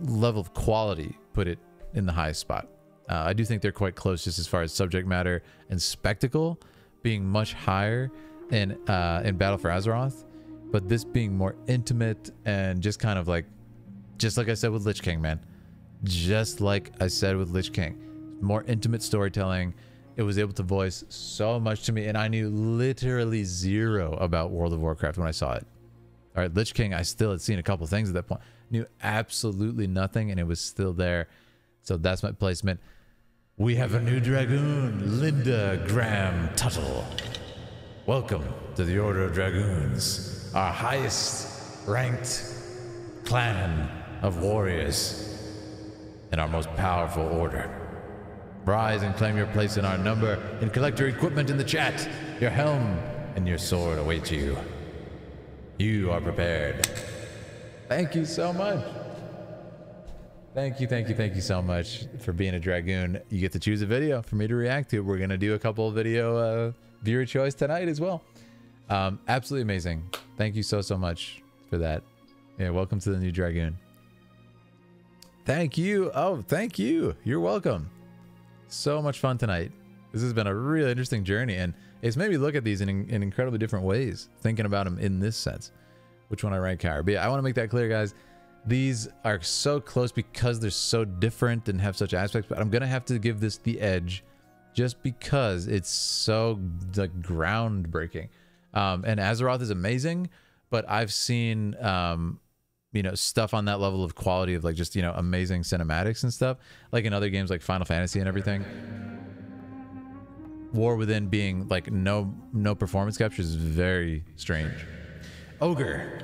level of quality put it in the highest spot. I do think they're quite close just as far as subject matter and spectacle being much higher in Battle for Azeroth, but this being more intimate and just kind of like, just like I said with Lich King, man. Just like I said with Lich King. More intimate storytelling. It was able to voice so much to me, and I knew literally zero about World of Warcraft when I saw it. All right, Lich King, I still had seen a couple things at that point. Knew absolutely nothing, and it was still there. So that's my placement. We have a new Dragoon, Linda Graham Tuttle. Welcome to the Order of Dragoons, our highest ranked clan of warriors and our most powerful order. Rise and claim your place in our number and collect your equipment in the chat. Your helm and your sword await you. You are prepared. Thank you so much. Thank you so much for being a Dragoon. You get to choose a video for me to react to. We're going to do a couple of video viewer choice tonight as well. Absolutely amazing. Thank you so much for that. Yeah, welcome to the new Dragoon. Thank you. Oh, thank you. You're welcome. So much fun tonight. This has been a really interesting journey, and it's made me look at these in incredibly different ways, thinking about them in this sense. Which one I rank higher? But yeah, I want to make that clear, guys. These are so close because they're so different and have such aspects, but I'm going to have to give this the edge just because it's so like groundbreaking. And Azeroth is amazing, but I've seen you know, stuff on that level of quality of like just, you know, amazing cinematics and stuff, like in other games like Final Fantasy and everything. War Within being like no performance capture is very strange. Ogre,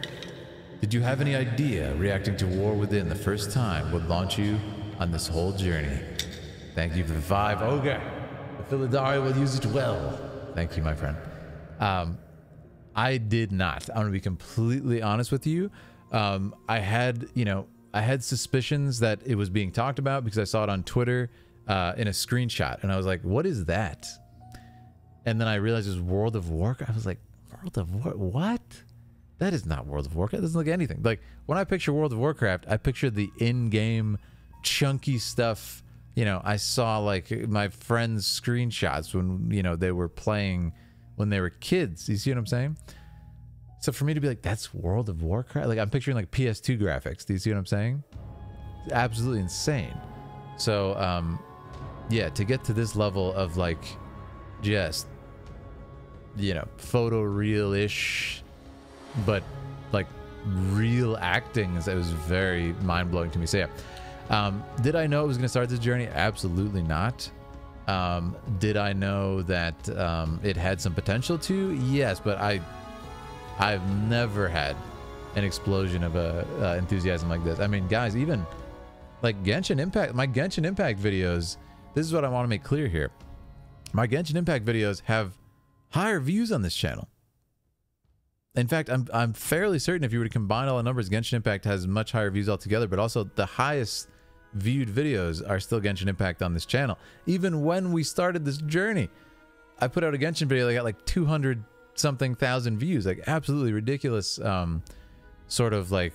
did you have any idea reacting to War Within the first time would launch you on this whole journey? Thank you for the 5, Ogre. The Philadelphia will use it well. Thank you, my friend. I did not. I'm gonna be completely honest with you. I had, you know, I had suspicions that it was being talked about because I saw it on Twitter in a screenshot, and I was like, what is that? And then I realized it was World of Warcraft. I was like, World of Warcraft? What? That is not World of Warcraft. It doesn't look anything. Like, when I picture World of Warcraft, I picture the in-game chunky stuff. You know, I saw, like, my friends' screenshots when, you know, they were playing when they were kids. You see what I'm saying? So for me to be like, that's World of Warcraft? Like, I'm picturing, like, PS2 graphics. Do you see what I'm saying? It's absolutely insane. So, yeah, to get to this level of, like, just, you know, photoreal-ish, but, like, real acting, it was very mind-blowing to me. So, yeah. Did I know it was going to start this journey? Absolutely not. Did I know that it had some potential to? Yes, but I've never had an explosion of enthusiasm like this. I mean, guys, even like Genshin Impact, my Genshin Impact videos, this is what I want to make clear here. My Genshin Impact videos have higher views on this channel. In fact, I'm fairly certain if you were to combine all the numbers, Genshin Impact has much higher views altogether, but also the highest viewed videos are still Genshin Impact on this channel. Even when we started this journey, I put out a Genshin video that got like 200 something thousand views, like absolutely ridiculous sort of like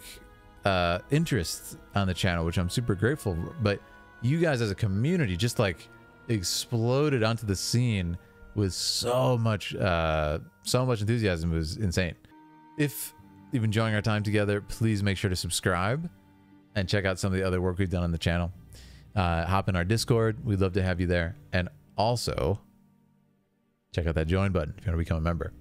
interest on the channel, which I'm super grateful for. But you guys as a community just like exploded onto the scene with so much enthusiasm. It was insane. If you've been enjoying our time together, please make sure to subscribe and check out some of the other work we've done on the channel. Hop in our Discord. We'd love to have you there. And also check out that join button if you want to become a member.